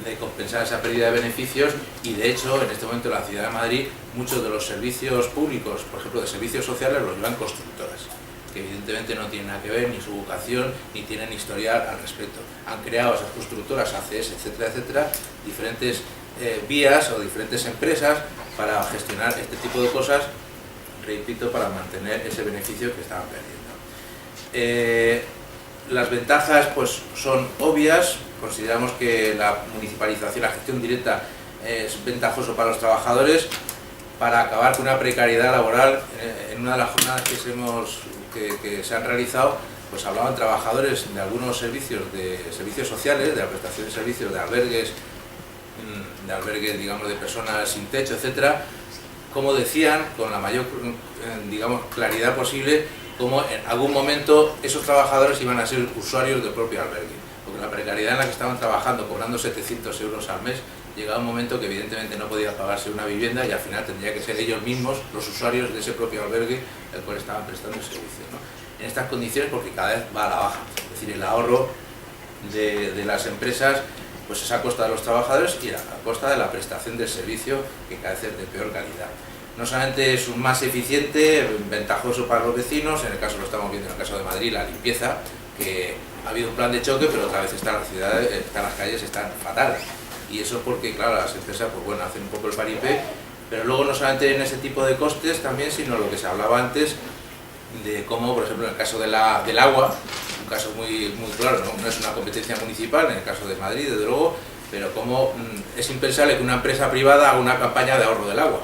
de compensar esa pérdida de beneficios y de hecho en este momento en la ciudad de Madrid muchos de los servicios públicos, por ejemplo de servicios sociales, los llevan constructoras, que evidentemente no tienen nada que ver ni su vocación ni tienen historial al respecto. Han creado esas constructoras, ACS, etcétera, etcétera, diferentes vías o diferentes empresas para gestionar este tipo de cosas, repito, para mantener ese beneficio que estaban perdiendo. Las ventajas pues son obvias. Consideramos que la municipalización, la gestión directa es ventajoso para los trabajadores, para acabar con una precariedad laboral. En una de las jornadas que se han realizado, pues hablaban trabajadores de algunos servicios sociales, de la prestación de servicios de albergues, digamos, de personas sin techo, etcétera, como decían, con la mayor, digamos, claridad posible, como en algún momento esos trabajadores iban a ser usuarios del propio albergue, porque la precariedad en la que estaban trabajando, cobrando 700 euros al mes, llegaba un momento que evidentemente no podía pagarse una vivienda y al final tendría que ser ellos mismos los usuarios de ese propio albergue el cual estaban prestando el servicio, ¿no? En estas condiciones, porque cada vez va a la baja, es decir, el ahorro de las empresas pues es a costa de los trabajadores y a costa de la prestación del servicio, que cada vez es de peor calidad. No solamente es más eficiente, ventajoso para los vecinos, en el caso, lo estamos viendo en el caso de Madrid, la limpieza, que ha habido un plan de choque, pero otra vez las ciudades, las calles están fatales. Y eso porque, claro, las empresas pues bueno, hacen un poco el paripé, pero luego no solamente en ese tipo de costes también, sino lo que se hablaba antes, de cómo, por ejemplo, en el caso del agua, un caso muy claro, no es una competencia municipal, en el caso de Madrid, desde luego, pero cómo es impensable que una empresa privada haga una campaña de ahorro del agua,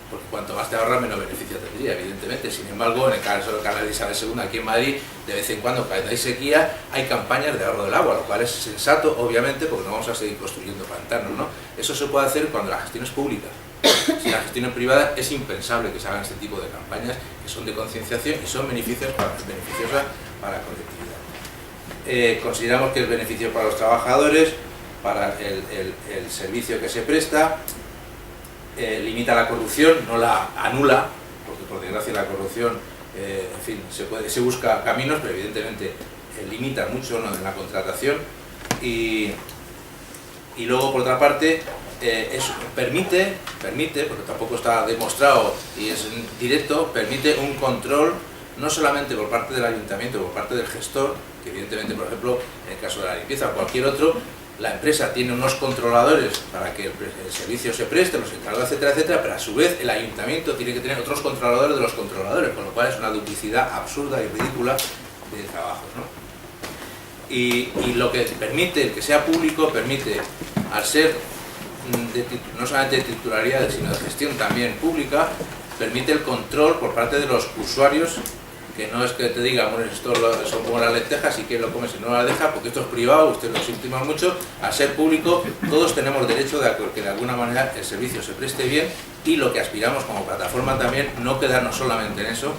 porque cuanto más te ahorras, menos beneficio tendría, evidentemente. Sin embargo, en el caso del canal de Isabel II, aquí en Madrid, de vez en cuando, cuando hay sequía, hay campañas de ahorro del agua, lo cual es sensato, obviamente, porque no vamos a seguir construyendo pantanos, ¿no? Eso se puede hacer cuando la gestión es pública. Si la gestión es privada, es impensable que se hagan este tipo de campañas que son de concienciación y son beneficiosas para la colectividad. Consideramos que es beneficio para los trabajadores, para el servicio que se presta, limita la corrupción, no la anula, porque por desgracia la corrupción, en fin, se busca caminos, pero evidentemente limita mucho, ¿no?, en la contratación, y luego por otra parte eso permite, porque tampoco está demostrado y es directo, permite un control no solamente por parte del ayuntamiento, por parte del gestor, que evidentemente, por ejemplo, en el caso de la limpieza o cualquier otro, la empresa tiene unos controladores para que el servicio se preste, los encargados, etcétera, etcétera, pero a su vez el ayuntamiento tiene que tener otros controladores de los controladores, con lo cual es una duplicidad absurda y ridícula de trabajos, ¿no? Y lo que permite, el que sea público, permite, al ser no solamente de titularidad, sino de gestión también pública, permite el control por parte de los usuarios, que no es que te diga, bueno, esto son como las lentejas y que lo comes y no las deja, porque esto es privado, usted lo íntima mucho. Al ser público, todos tenemos derecho de que de alguna manera el servicio se preste bien, y lo que aspiramos como plataforma también, no quedarnos solamente en eso,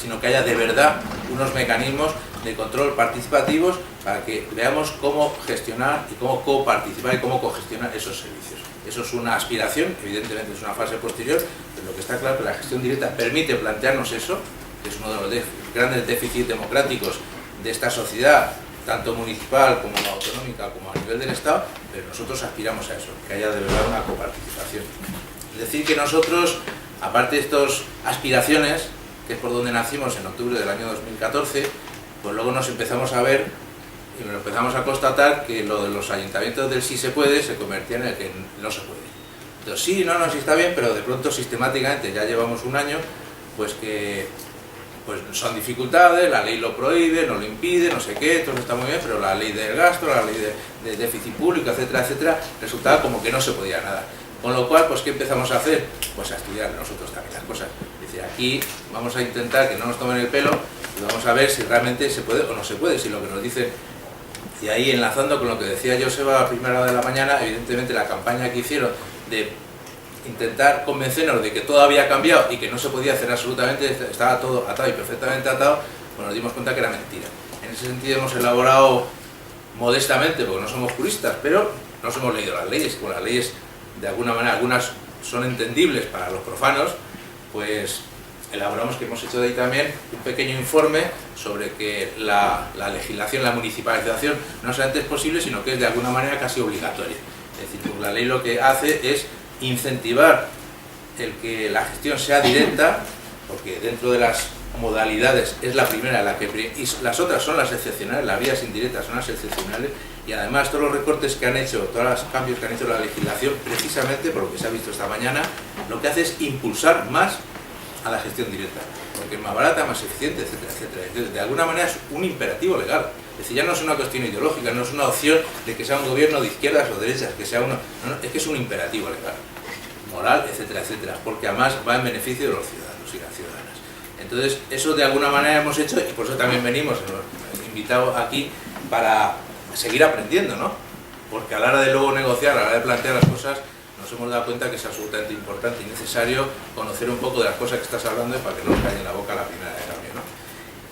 sino que haya de verdad unos mecanismos de control participativos para que veamos cómo gestionar y cómo coparticipar y cómo cogestionar esos servicios. Eso es una aspiración, evidentemente es una fase posterior, pero lo que está claro es que la gestión directa permite plantearnos eso, que es uno de los grandes déficits democráticos de esta sociedad, tanto municipal como autonómica como a nivel del Estado, pero nosotros aspiramos a eso, que haya de verdad una coparticipación. Es decir, que nosotros, aparte de estas aspiraciones, que es por donde nacimos en octubre del año 2014, pues luego nos empezamos a ver y nos empezamos a constatar que lo de los ayuntamientos del sí se puede se convertía en el que no se puede. Entonces sí, sí está bien, pero de pronto sistemáticamente, ya llevamos un año, pues que pues son dificultades, la ley lo prohíbe, no lo impide, no sé qué, todo está muy bien, pero la ley del gasto, la ley de déficit público, etcétera, etcétera, resultaba como que no se podía nada. Con lo cual, pues ¿qué empezamos a hacer? Pues a estudiar nosotros también las cosas. Es decir, aquí vamos a intentar que no nos tomen el pelo y vamos a ver si realmente se puede o no se puede, si lo que nos dicen. Y ahí, enlazando con lo que decía Joseba a primera hora de la mañana, evidentemente la campaña que hicieron de intentar convencernos de que todo había cambiado y que no se podía hacer absolutamente, estaba todo atado y perfectamente atado, pues nos dimos cuenta que era mentira. En ese sentido hemos elaborado modestamente, porque no somos juristas, pero nos hemos leído las leyes, y con las leyes de alguna manera, algunas son entendibles para los profanos, pues elaboramos, que hemos hecho de ahí también un pequeño informe sobre que la legislación, la municipalización no solamente es posible, sino que es de alguna manera casi obligatoria. Es decir, pues la ley lo que hace es incentivar el que la gestión sea directa, porque dentro de las modalidades es la primera la que, y las otras son las excepcionales, las vías indirectas son las excepcionales, y además todos los recortes que han hecho, todos los cambios que han hecho la legislación, precisamente por lo que se ha visto esta mañana, lo que hace es impulsar más a la gestión directa, porque es más barata, más eficiente, etcétera, etcétera. Entonces, de alguna manera es un imperativo legal. Es decir, ya no es una cuestión ideológica, no es una opción de que sea un gobierno de izquierdas o derechas, que sea uno, no, es que es un imperativo legal, moral, etcétera, etcétera, porque además va en beneficio de los ciudadanos y las ciudadanas. Entonces, eso de alguna manera hemos hecho, y por eso también venimos, hemos invitado aquí para seguir aprendiendo, ¿no? Porque a la hora de luego negociar, a la hora de plantear las cosas, nos hemos dado cuenta que es absolutamente importante y necesario conocer un poco de las cosas que estás hablando para que no nos caiga en la boca la primera de cambio, ¿no?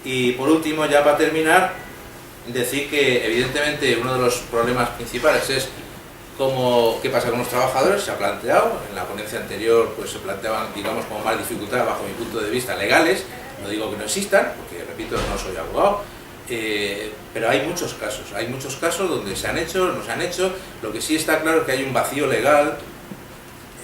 Y por último, ya para terminar, decir que evidentemente uno de los problemas principales es qué pasa con los trabajadores. Se ha planteado, en la ponencia anterior pues se planteaban, digamos, como más dificultades bajo mi punto de vista legales, no digo que no existan, porque repito, no soy abogado, pero hay muchos casos donde se han hecho, no se han hecho. Lo que sí está claro es que hay un vacío legal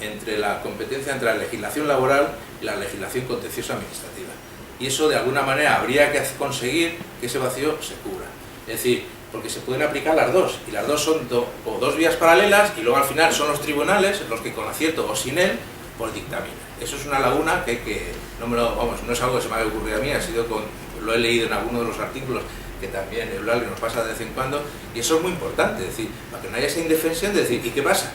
entre la competencia entre la legislación laboral y la legislación contenciosa administrativa, y eso de alguna manera habría que conseguir que ese vacío se cubra. Es decir, porque se pueden aplicar las dos, y las dos son como dos vías paralelas, y luego al final son los tribunales los que con acierto o sin él pues dictaminan. Eso es una laguna que hay que, no es algo que se me haya ocurrido a mí, lo he leído en alguno de los artículos que también Eulalia nos pasa de vez en cuando, y eso es muy importante, es decir, para que no haya esa indefensión de decir, ¿y qué pasa?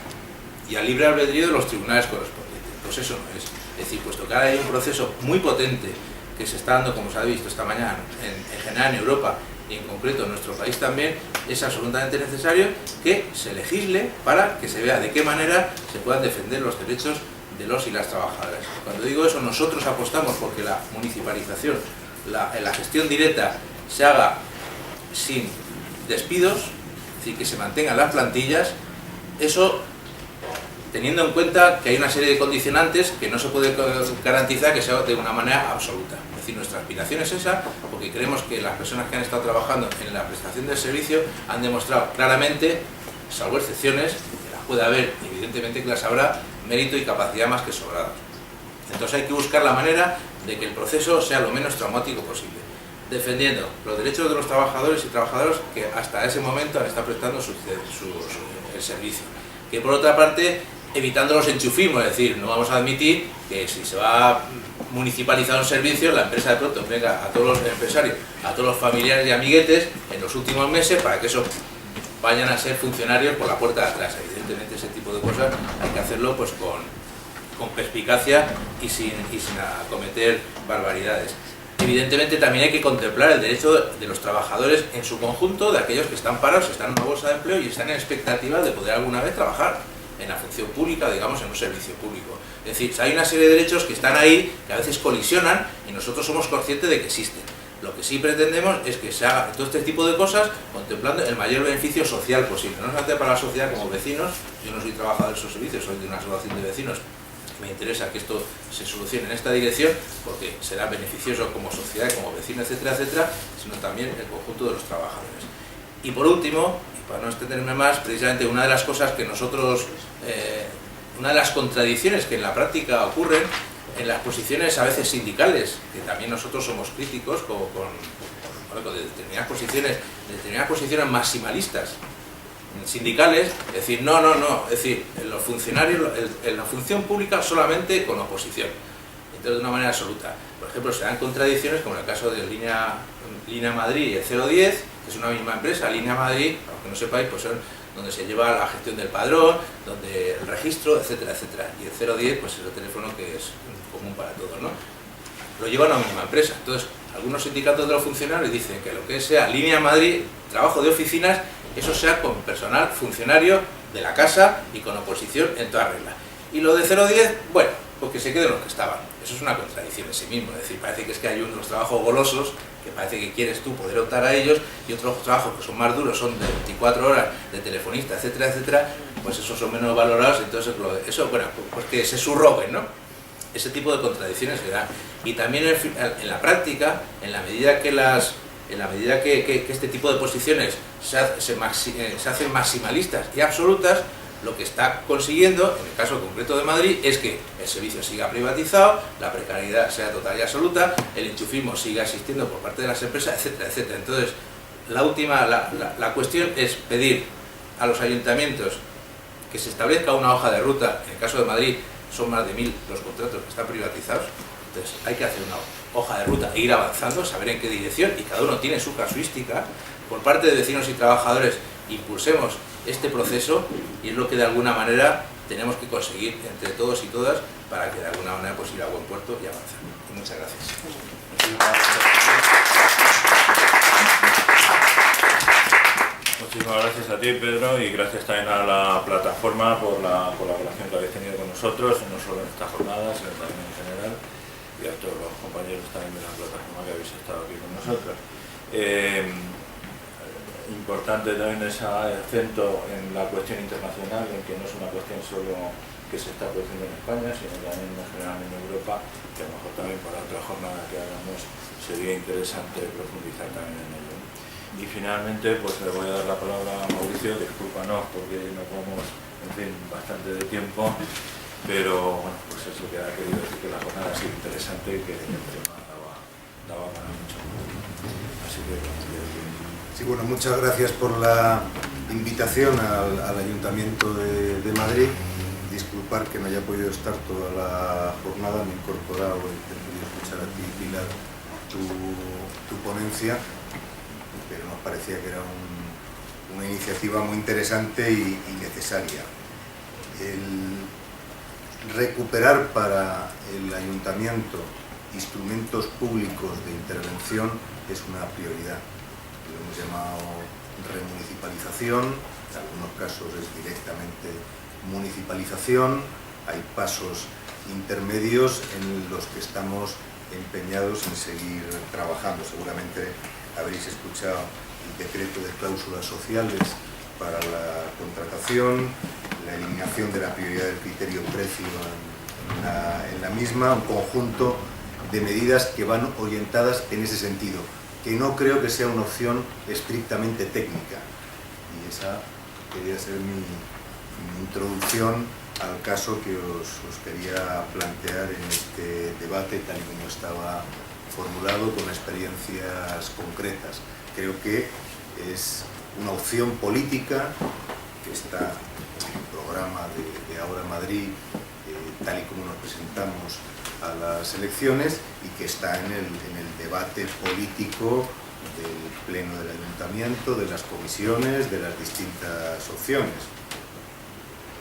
Y al libre albedrío de los tribunales correspondientes. Pues eso no es. Es decir, puesto que ahora hay un proceso muy potente que se está dando, como se ha visto esta mañana, en general en Europa y en concreto en nuestro país también, es absolutamente necesario que se legisle para que se vea de qué manera se puedan defender los derechos de los y las trabajadoras. Cuando digo eso, nosotros apostamos porque la municipalización, la gestión directa se haga sin despidos, decir, que se mantengan las plantillas, eso teniendo en cuenta que hay una serie de condicionantes que no se puede garantizar que sea de una manera absoluta. Es decir, nuestra aspiración es esa, porque creemos que las personas que han estado trabajando en la prestación del servicio han demostrado claramente, salvo excepciones, que las puede haber, evidentemente que las habrá, mérito y capacidad más que sobrados. Entonces hay que buscar la manera de que el proceso sea lo menos traumático posible, defendiendo los derechos de los trabajadores y trabajadoras que hasta ese momento han estado prestando el servicio. Que por otra parte, evitando los enchufismos, es decir, no vamos a admitir que si se va a municipalizar un servicio, la empresa de pronto venga a todos los empresarios, a todos los familiares y amiguetes en los últimos meses para que esos vayan a ser funcionarios por la puerta de atrás. Evidentemente ese tipo de cosas hay que hacerlo pues con perspicacia y sin acometer barbaridades. Evidentemente también hay que contemplar el derecho de los trabajadores en su conjunto, de aquellos que están parados, están en una bolsa de empleo y están en expectativa de poder alguna vez trabajar en la función pública, digamos, en un servicio público. Es decir, hay una serie de derechos que están ahí, que a veces colisionan y nosotros somos conscientes de que existen. Lo que sí pretendemos es que se haga todo este tipo de cosas contemplando el mayor beneficio social posible. No solamente para la sociedad como vecinos, yo no soy trabajador de esos servicios, soy de una asociación de vecinos. Me interesa que esto se solucione en esta dirección porque será beneficioso como sociedad, como vecino, etcétera, etcétera, sino también el conjunto de los trabajadores. Y por último, y para no extenderme más, precisamente una de las cosas que nosotros, una de las contradicciones que en la práctica ocurren en las posiciones a veces sindicales, que también nosotros somos críticos con determinadas posiciones maximalistas sindicales, es decir, no, es decir, en los funcionarios, en la función pública solamente con oposición, entonces de una manera absoluta. Por ejemplo, se dan contradicciones como en el caso de Línea Madrid y el 010, que es una misma empresa. Línea Madrid, aunque no sepáis, pues son donde se lleva la gestión del padrón, donde el registro, etcétera, etcétera, y el 010 pues es el teléfono que es común para todos, ¿no? Lo lleva una misma empresa. Entonces, algunos sindicatos de los funcionarios dicen que lo que sea Línea Madrid, trabajo de oficinas, eso sea con personal funcionario de la casa y con oposición en toda regla. Y lo de 010, bueno, pues que se queden los que estaban. Eso es una contradicción en sí mismo. Es decir, parece que hay unos trabajos golosos que parece que quieres tú poder optar a ellos y otros trabajos que son más duros, son de 24 horas de telefonista, etcétera, etcétera, pues esos son menos valorados. Entonces, eso, bueno, pues que se subroguen, ¿no? Ese tipo de contradicciones se dan. Y también en la práctica, en la medida que este tipo de posiciones se hacen maximalistas y absolutas, lo que está consiguiendo, en el caso concreto de Madrid, es que el servicio siga privatizado, la precariedad sea total y absoluta, el enchufismo siga existiendo por parte de las empresas, etcétera, etcétera. Entonces, la cuestión es pedir a los ayuntamientos que se establezca una hoja de ruta. En el caso de Madrid son más de 1000 los contratos que están privatizados. Entonces hay que hacer una hoja de ruta e ir avanzando, saber en qué dirección, y cada uno tiene su casuística. Por parte de vecinos y trabajadores impulsemos este proceso y es lo que de alguna manera tenemos que conseguir entre todos y todas para que de alguna manera pues ir a buen puerto y avanzar. Y muchas gracias. Muchísimas gracias a ti, Pedro, y gracias también a la plataforma por la colaboración que habéis tenido con nosotros, no solo en estas jornadas, sino también en general, y a todos los compañeros también de la plataforma que habéis estado aquí con nosotros. Importante también ese acento en la cuestión internacional, en que no es una cuestión solo que se está produciendo en España, sino también en general en Europa, que a lo mejor también para otra jornada que hagamos sería interesante profundizar también en ello. Y finalmente, pues le voy a dar la palabra a Mauricio. Discúlpanos porque no podemos, en fin, bastante de tiempo, pero bueno, pues eso que ha querido decir, que la jornada ha sido interesante y que el tema daba para mucho. Así que sí, bueno, muchas gracias por la invitación al Ayuntamiento de Madrid. Disculpar que no haya podido estar toda la jornada, me he incorporado y he podido escuchar a ti, Pilar, tu ponencia, pero nos parecía que era una iniciativa muy interesante y necesaria. El recuperar para el Ayuntamiento instrumentos públicos de intervención es una prioridad. Lo hemos llamado remunicipalización, en algunos casos es directamente municipalización, hay pasos intermedios en los que estamos empeñados en seguir trabajando. Seguramente habréis escuchado el decreto de cláusulas sociales para la contratación, la eliminación de la prioridad del criterio precio en la misma, un conjunto de medidas que van orientadas en ese sentido, que no creo que sea una opción estrictamente técnica. Y esa quería ser mi introducción al caso que os quería plantear en este debate, tal y como estaba formulado, con experiencias concretas. Creo que es una opción política que está en el programa de Ahora Madrid, tal y como nos presentamos a las elecciones, y que está en el debate político del Pleno del Ayuntamiento, de las comisiones, de las distintas opciones.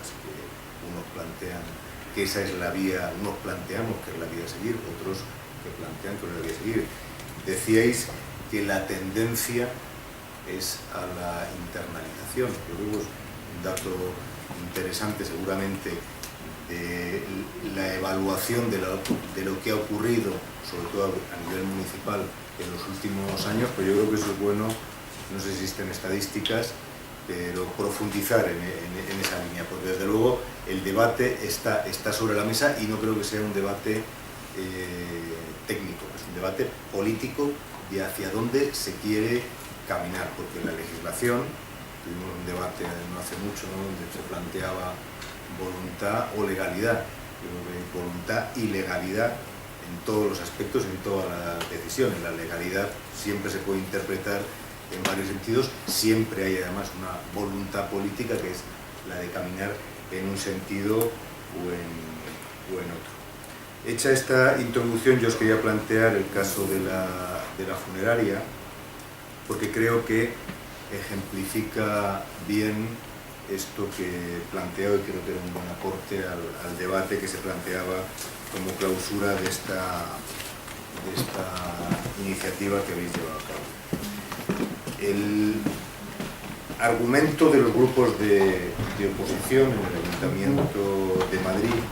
Así que unos plantean que esa es la vía, unos planteamos que es la vía a seguir, otros que plantean que no es la vía a seguir. Decíais que la tendencia es a la internalización. Yo creo que es un dato interesante, seguramente, de la evaluación de lo que ha ocurrido, sobre todo a nivel municipal, en los últimos años, pero yo creo que eso es bueno. No sé si existen estadísticas, pero profundizar en esa línea, porque desde luego el debate está sobre la mesa, y no creo que sea un debate técnico, es un debate político de hacia dónde se quiere caminar, porque la legislación, tuvimos un debate no hace mucho, ¿no?, donde se planteaba voluntad o legalidad. Yo creo que hay voluntad y legalidad en todos los aspectos, en todas las decisiones. La legalidad siempre se puede interpretar en varios sentidos, siempre hay además una voluntad política, que es la de caminar en un sentido o en otro. Hecha esta introducción, yo os quería plantear el caso de la funeraria, porque creo que ejemplifica bien esto que he planteado, y creo que era un buen aporte al debate que se planteaba como clausura de esta iniciativa que habéis llevado a cabo. El argumento de los grupos de oposición en el Ayuntamiento de Madrid,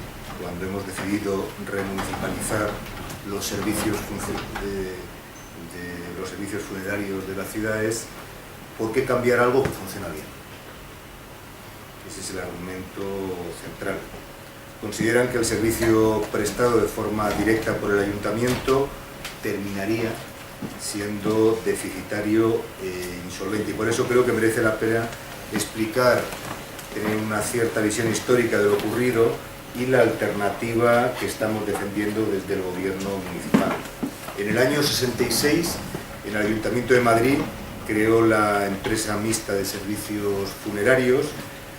cuando hemos decidido remunicipalizar los servicios funerarios de la ciudad, es: ¿por qué cambiar algo que funciona bien? Ese es el argumento central. Consideran que el servicio prestado de forma directa por el Ayuntamiento terminaría siendo deficitario e insolvente, y por eso creo que merece la pena explicar, tener una cierta visión histórica de lo ocurrido y la alternativa que estamos defendiendo desde el gobierno municipal. En el año 66, el Ayuntamiento de Madrid creó la empresa mixta de servicios funerarios,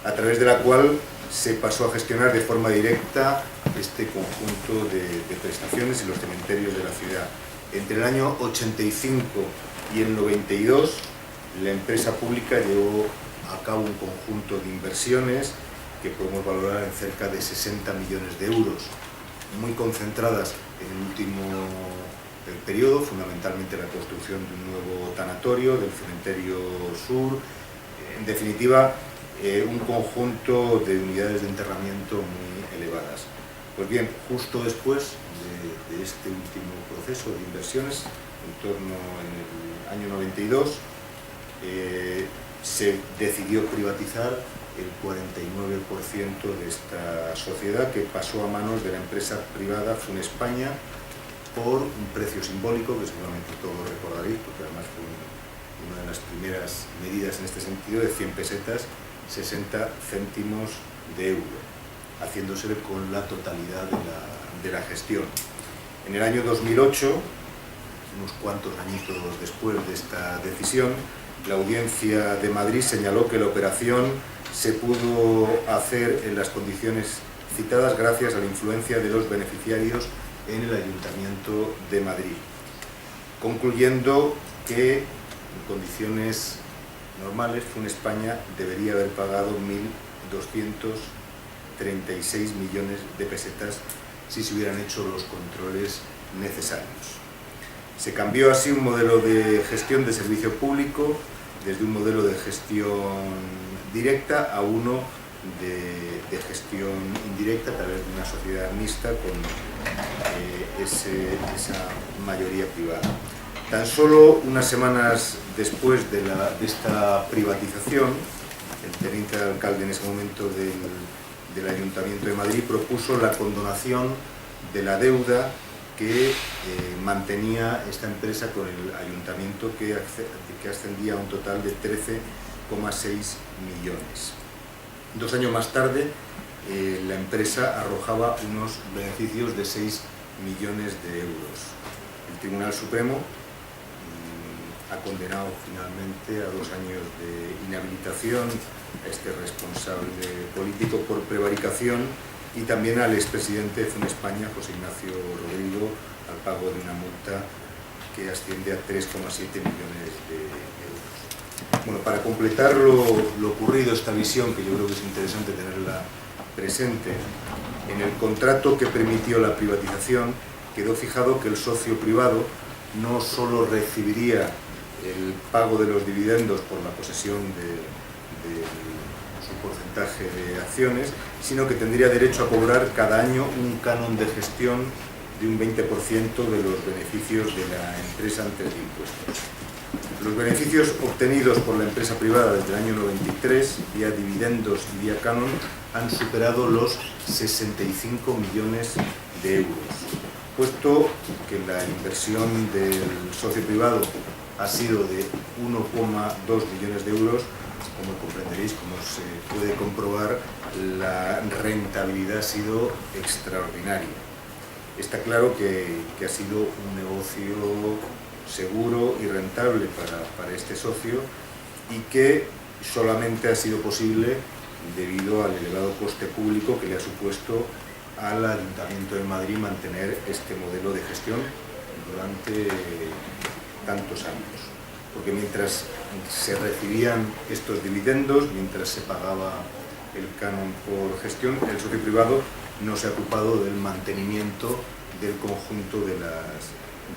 a través de la cual se pasó a gestionar de forma directa este conjunto de prestaciones en los cementerios de la ciudad. Entre el año 85 y el 92, la empresa pública llevó a cabo un conjunto de inversiones que podemos valorar en cerca de 60 millones de euros, muy concentradas en el último periodo, fundamentalmente la construcción de un nuevo tanatorio, del cementerio sur, en definitiva, un conjunto de unidades de enterramiento muy elevadas. Pues bien, justo después de este último proceso de inversiones, en torno en el año 92, se decidió privatizar el 49% de esta sociedad, que pasó a manos de la empresa privada Funespaña por un precio simbólico que seguramente todos recordaréis, porque además fue una de las primeras medidas en este sentido, de 100 pesetas, 60 céntimos de euro, haciéndose con la totalidad de la gestión. En el año 2008, unos cuantos añitos después de esta decisión, la Audiencia de Madrid señaló que la operación se pudo hacer en las condiciones citadas gracias a la influencia de los beneficiarios en el Ayuntamiento de Madrid, concluyendo que en condiciones normales Funespaña debería haber pagado 1.236 millones de pesetas si se hubieran hecho los controles necesarios. Se cambió así un modelo de gestión de servicio público desde un modelo de gestión directa a uno de gestión indirecta a través de una sociedad mixta con esa mayoría privada. Tan solo unas semanas después de esta privatización, el teniente de alcalde en ese momento del Ayuntamiento de Madrid, propuso la condonación de la deuda que mantenía esta empresa con el Ayuntamiento, que ascendía a un total de 13,6 millones. 2 años más tarde, la empresa arrojaba unos beneficios de 6 millones de euros. El Tribunal Supremo ha condenado finalmente a 2 años de inhabilitación a este responsable político por prevaricación y también al expresidente de Funespaña, José Ignacio Rodrigo, al pago de una multa que asciende a 3,7 millones de euros. Bueno, para completar lo ocurrido, esta visión, que yo creo que es interesante tenerla presente, en el contrato que permitió la privatización quedó fijado que el socio privado no solo recibiría el pago de los dividendos por la posesión de su porcentaje de acciones, sino que tendría derecho a cobrar cada año un canon de gestión de un 20% de los beneficios de la empresa antes de impuestos. Los beneficios obtenidos por la empresa privada desde el año 93, vía dividendos y vía canon, han superado los 65 millones de euros. Puesto que la inversión del socio privado ha sido de 1,2 millones de euros, como comprenderéis, como se puede comprobar, la rentabilidad ha sido extraordinaria. Está claro que ha sido un negocio seguro y rentable para este socio, y que solamente ha sido posible debido al elevado coste público que le ha supuesto al Ayuntamiento de Madrid mantener este modelo de gestión durante tantos años. Porque mientras se recibían estos dividendos, mientras se pagaba el canon por gestión, el socio privado no se ha ocupado del mantenimiento del conjunto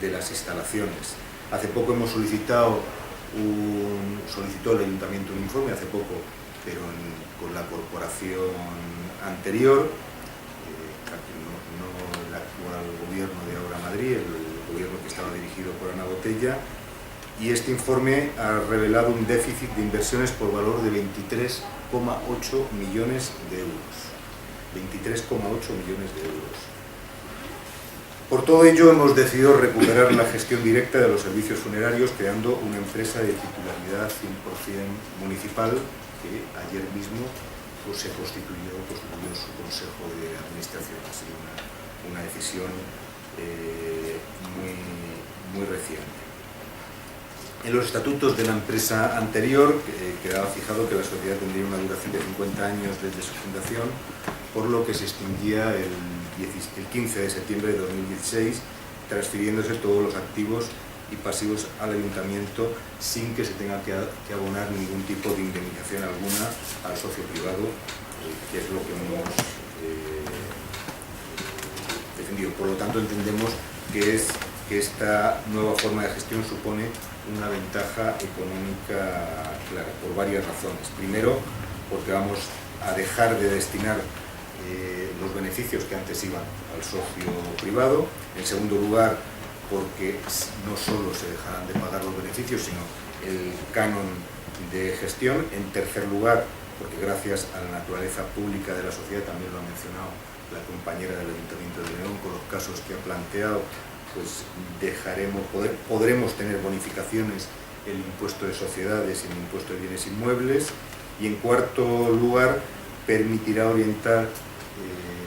de las instalaciones. Hace poco hemos solicitó el Ayuntamiento un informe, hace poco, pero con la corporación anterior, no el actual gobierno de Ahora Madrid, el gobierno que estaba dirigido por Ana Botella, y este informe ha revelado un déficit de inversiones por valor de 23,8 millones de euros. 23,8 millones de euros. Por todo ello hemos decidido recuperar la gestión directa de los servicios funerarios, creando una empresa de titularidad 100% municipal que ayer mismo se constituyó su Consejo de Administración. Ha sido una decisión muy reciente. En los estatutos de la empresa anterior quedaba fijado que la sociedad tendría una duración de 50 años desde su fundación, por lo que se extinguía el 15 de septiembre de 2016, transfiriéndose todos los activos y pasivos al ayuntamiento sin que se tenga que abonar ningún tipo de indemnización alguna al socio privado, que es lo que hemos defendido. Por lo tanto, entendemos que esta nueva forma de gestión supone una ventaja económica clara, por varias razones. Primero, porque vamos a dejar de destinar los beneficios que antes iban al socio privado. En segundo lugar, porque no solo se dejarán de pagar los beneficios, sino el canon de gestión. En tercer lugar, porque gracias a la naturaleza pública de la sociedad, también lo ha mencionado la compañera del Ayuntamiento de León con los casos que ha planteado, pues podremos tener bonificaciones el impuesto de sociedades y el impuesto de bienes inmuebles. Y en cuarto lugar, permitirá orientar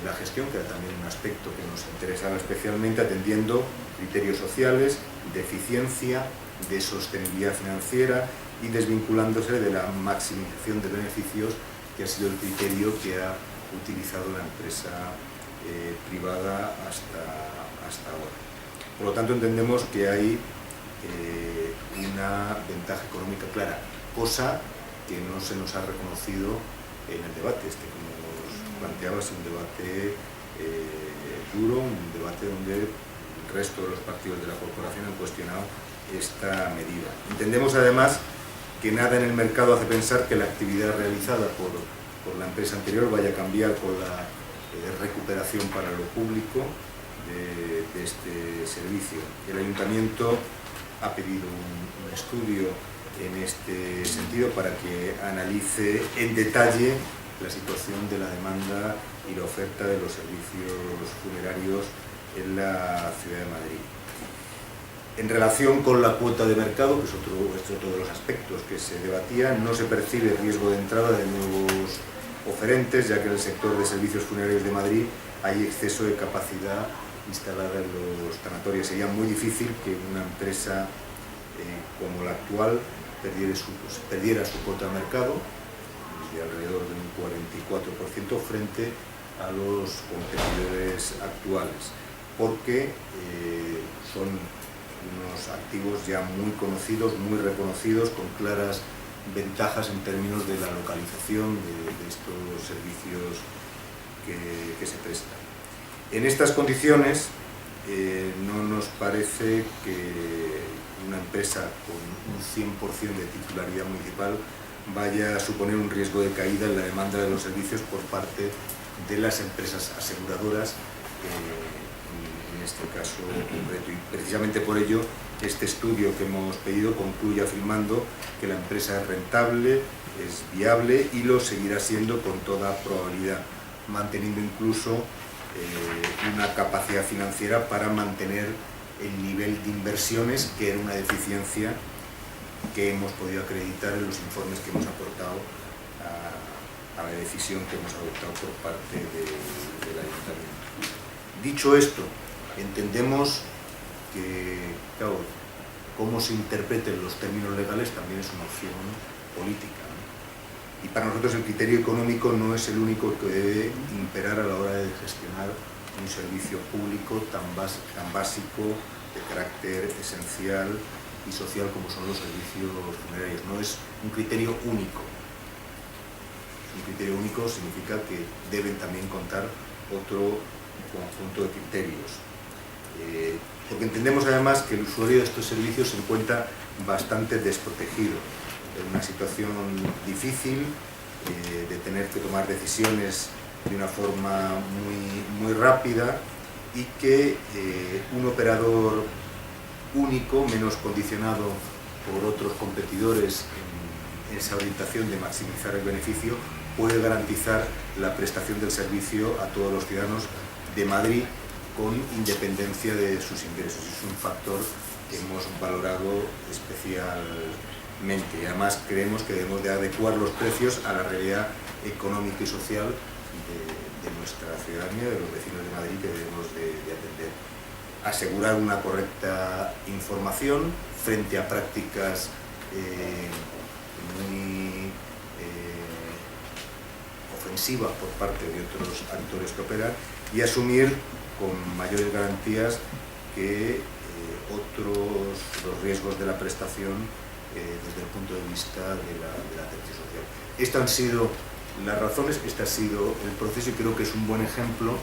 la gestión, que era también un aspecto que nos interesaba especialmente, atendiendo criterios sociales, de eficiencia, de sostenibilidad financiera y desvinculándose de la maximización de beneficios, que ha sido el criterio que ha utilizado la empresa privada hasta ahora. Por lo tanto, entendemos que hay una ventaja económica clara, cosa que no se nos ha reconocido en el debate. Como os planteaba, es un debate duro, un debate donde el resto de los partidos de la corporación han cuestionado esta medida. Entendemos además que nada en el mercado hace pensar que la actividad realizada por la empresa anterior vaya a cambiar con la recuperación para lo público de este servicio. El Ayuntamiento ha pedido un estudio en este sentido para que analice en detalle la situación de la demanda y la oferta de los servicios funerarios en la ciudad de Madrid. En relación con la cuota de mercado, que es otro de los aspectos que se debatía, no se percibe riesgo de entrada de nuevos oferentes, ya que en el sector de servicios funerarios de Madrid hay exceso de capacidad instalada en los tanatorios. Sería muy difícil que una empresa como la actual perdiera su cuota de mercado, de alrededor de un 44% frente a los competidores actuales, porque son unos activos ya muy conocidos, muy reconocidos, con claras ventajas en términos de la localización de estos servicios que se prestan. En estas condiciones no nos parece que una empresa con un 100% de titularidad municipal vaya a suponer un riesgo de caída en la demanda de los servicios por parte de las empresas aseguradoras, en este caso concreto. Y precisamente por ello, este estudio que hemos pedido concluye afirmando que la empresa es rentable, es viable y lo seguirá siendo con toda probabilidad, manteniendo incluso una capacidad financiera para mantener el nivel de inversiones, que era una deficiencia que hemos podido acreditar en los informes que hemos aportado a la decisión que hemos adoptado por parte del Ayuntamiento. Dicho esto, entendemos que, claro, cómo se interpreten los términos legales también es una opción política, ¿no? Y para nosotros el criterio económico no es el único que debe imperar a la hora de gestionar un servicio público tan básico, de carácter esencial y social como son los servicios funerarios. No es un criterio único. Un criterio único significa que deben también contar otro conjunto de criterios. Porque entendemos además que el usuario de estos servicios se encuentra bastante desprotegido, en una situación difícil, de tener que tomar decisiones de una forma muy rápida, y que un operador único, menos condicionado por otros competidores en esa orientación de maximizar el beneficio, puede garantizar la prestación del servicio a todos los ciudadanos de Madrid con independencia de sus ingresos. Es un factor que hemos valorado especialmente, y además creemos que debemos de adecuar los precios a la realidad económica y social de nuestra ciudadanía, de los vecinos de Madrid, que debemos de atender. Asegurar una correcta información frente a prácticas muy ofensivas por parte de otros actores que operan, y asumir con mayores garantías que los riesgos de la prestación desde el punto de vista de la atención social. Estas han sido las razones, este ha sido el proceso, y creo que es un buen ejemplo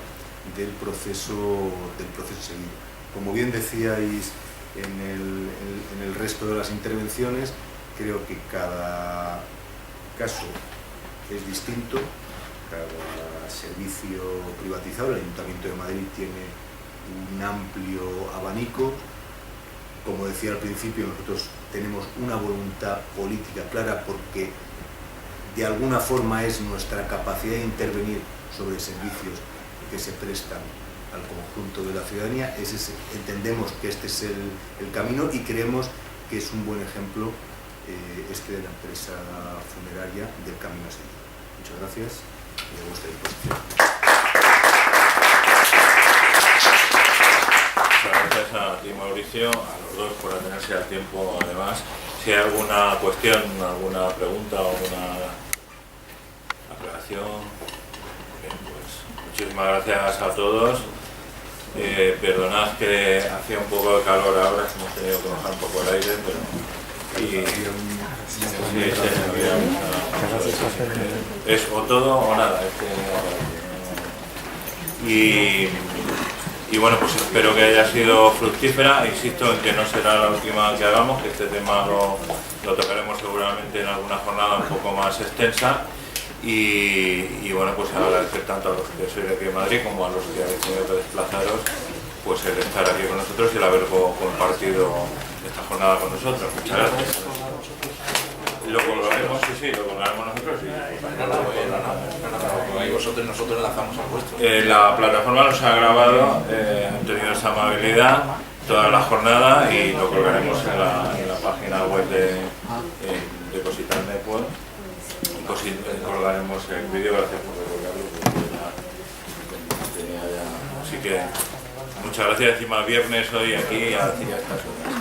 del proceso seguido. Como bien decíais en el resto de las intervenciones, creo que cada caso es distinto, cada servicio privatizado. El Ayuntamiento de Madrid tiene un amplio abanico. Como decía al principio, nosotros tenemos una voluntad política clara, porque de alguna forma es nuestra capacidad de intervenir sobre servicios que se prestan al conjunto de la ciudadanía. Entendemos que este es el camino, y creemos que es un buen ejemplo de la empresa funeraria del camino a seguir. Muchas gracias y a vuestra disposición. Muchas gracias a ti, Mauricio, a los dos por atenerse al tiempo. Además, si hay alguna cuestión, alguna pregunta o alguna aclaración, bien, pues muchísimas gracias a todos. Perdonad que hacía un poco de calor ahora, hemos tenido que bajar un poco el aire, pero es o todo o nada. Y bueno, pues espero que haya sido fructífera. Insisto en que no será la última que hagamos, que este tema lo tocaremos seguramente en alguna jornada un poco más extensa. Y bueno, pues agradecer tanto a los que sois de aquí de Madrid como a los que habéis tenido que desplazaros, pues el estar aquí con nosotros y el haber compartido esta jornada con nosotros. Muchas gracias. Lo colgaremos, sí, lo colgaremos nosotros. Sí. Ahí nosotros enlazamos al vuestro. La plataforma nos ha grabado, han tenido esa amabilidad toda la jornada y lo colgaremos en la página web de Cositas Network. Colgaremos el vídeo, gracias por recordarlo. Así que muchas gracias, encima viernes hoy aquí a estas horas.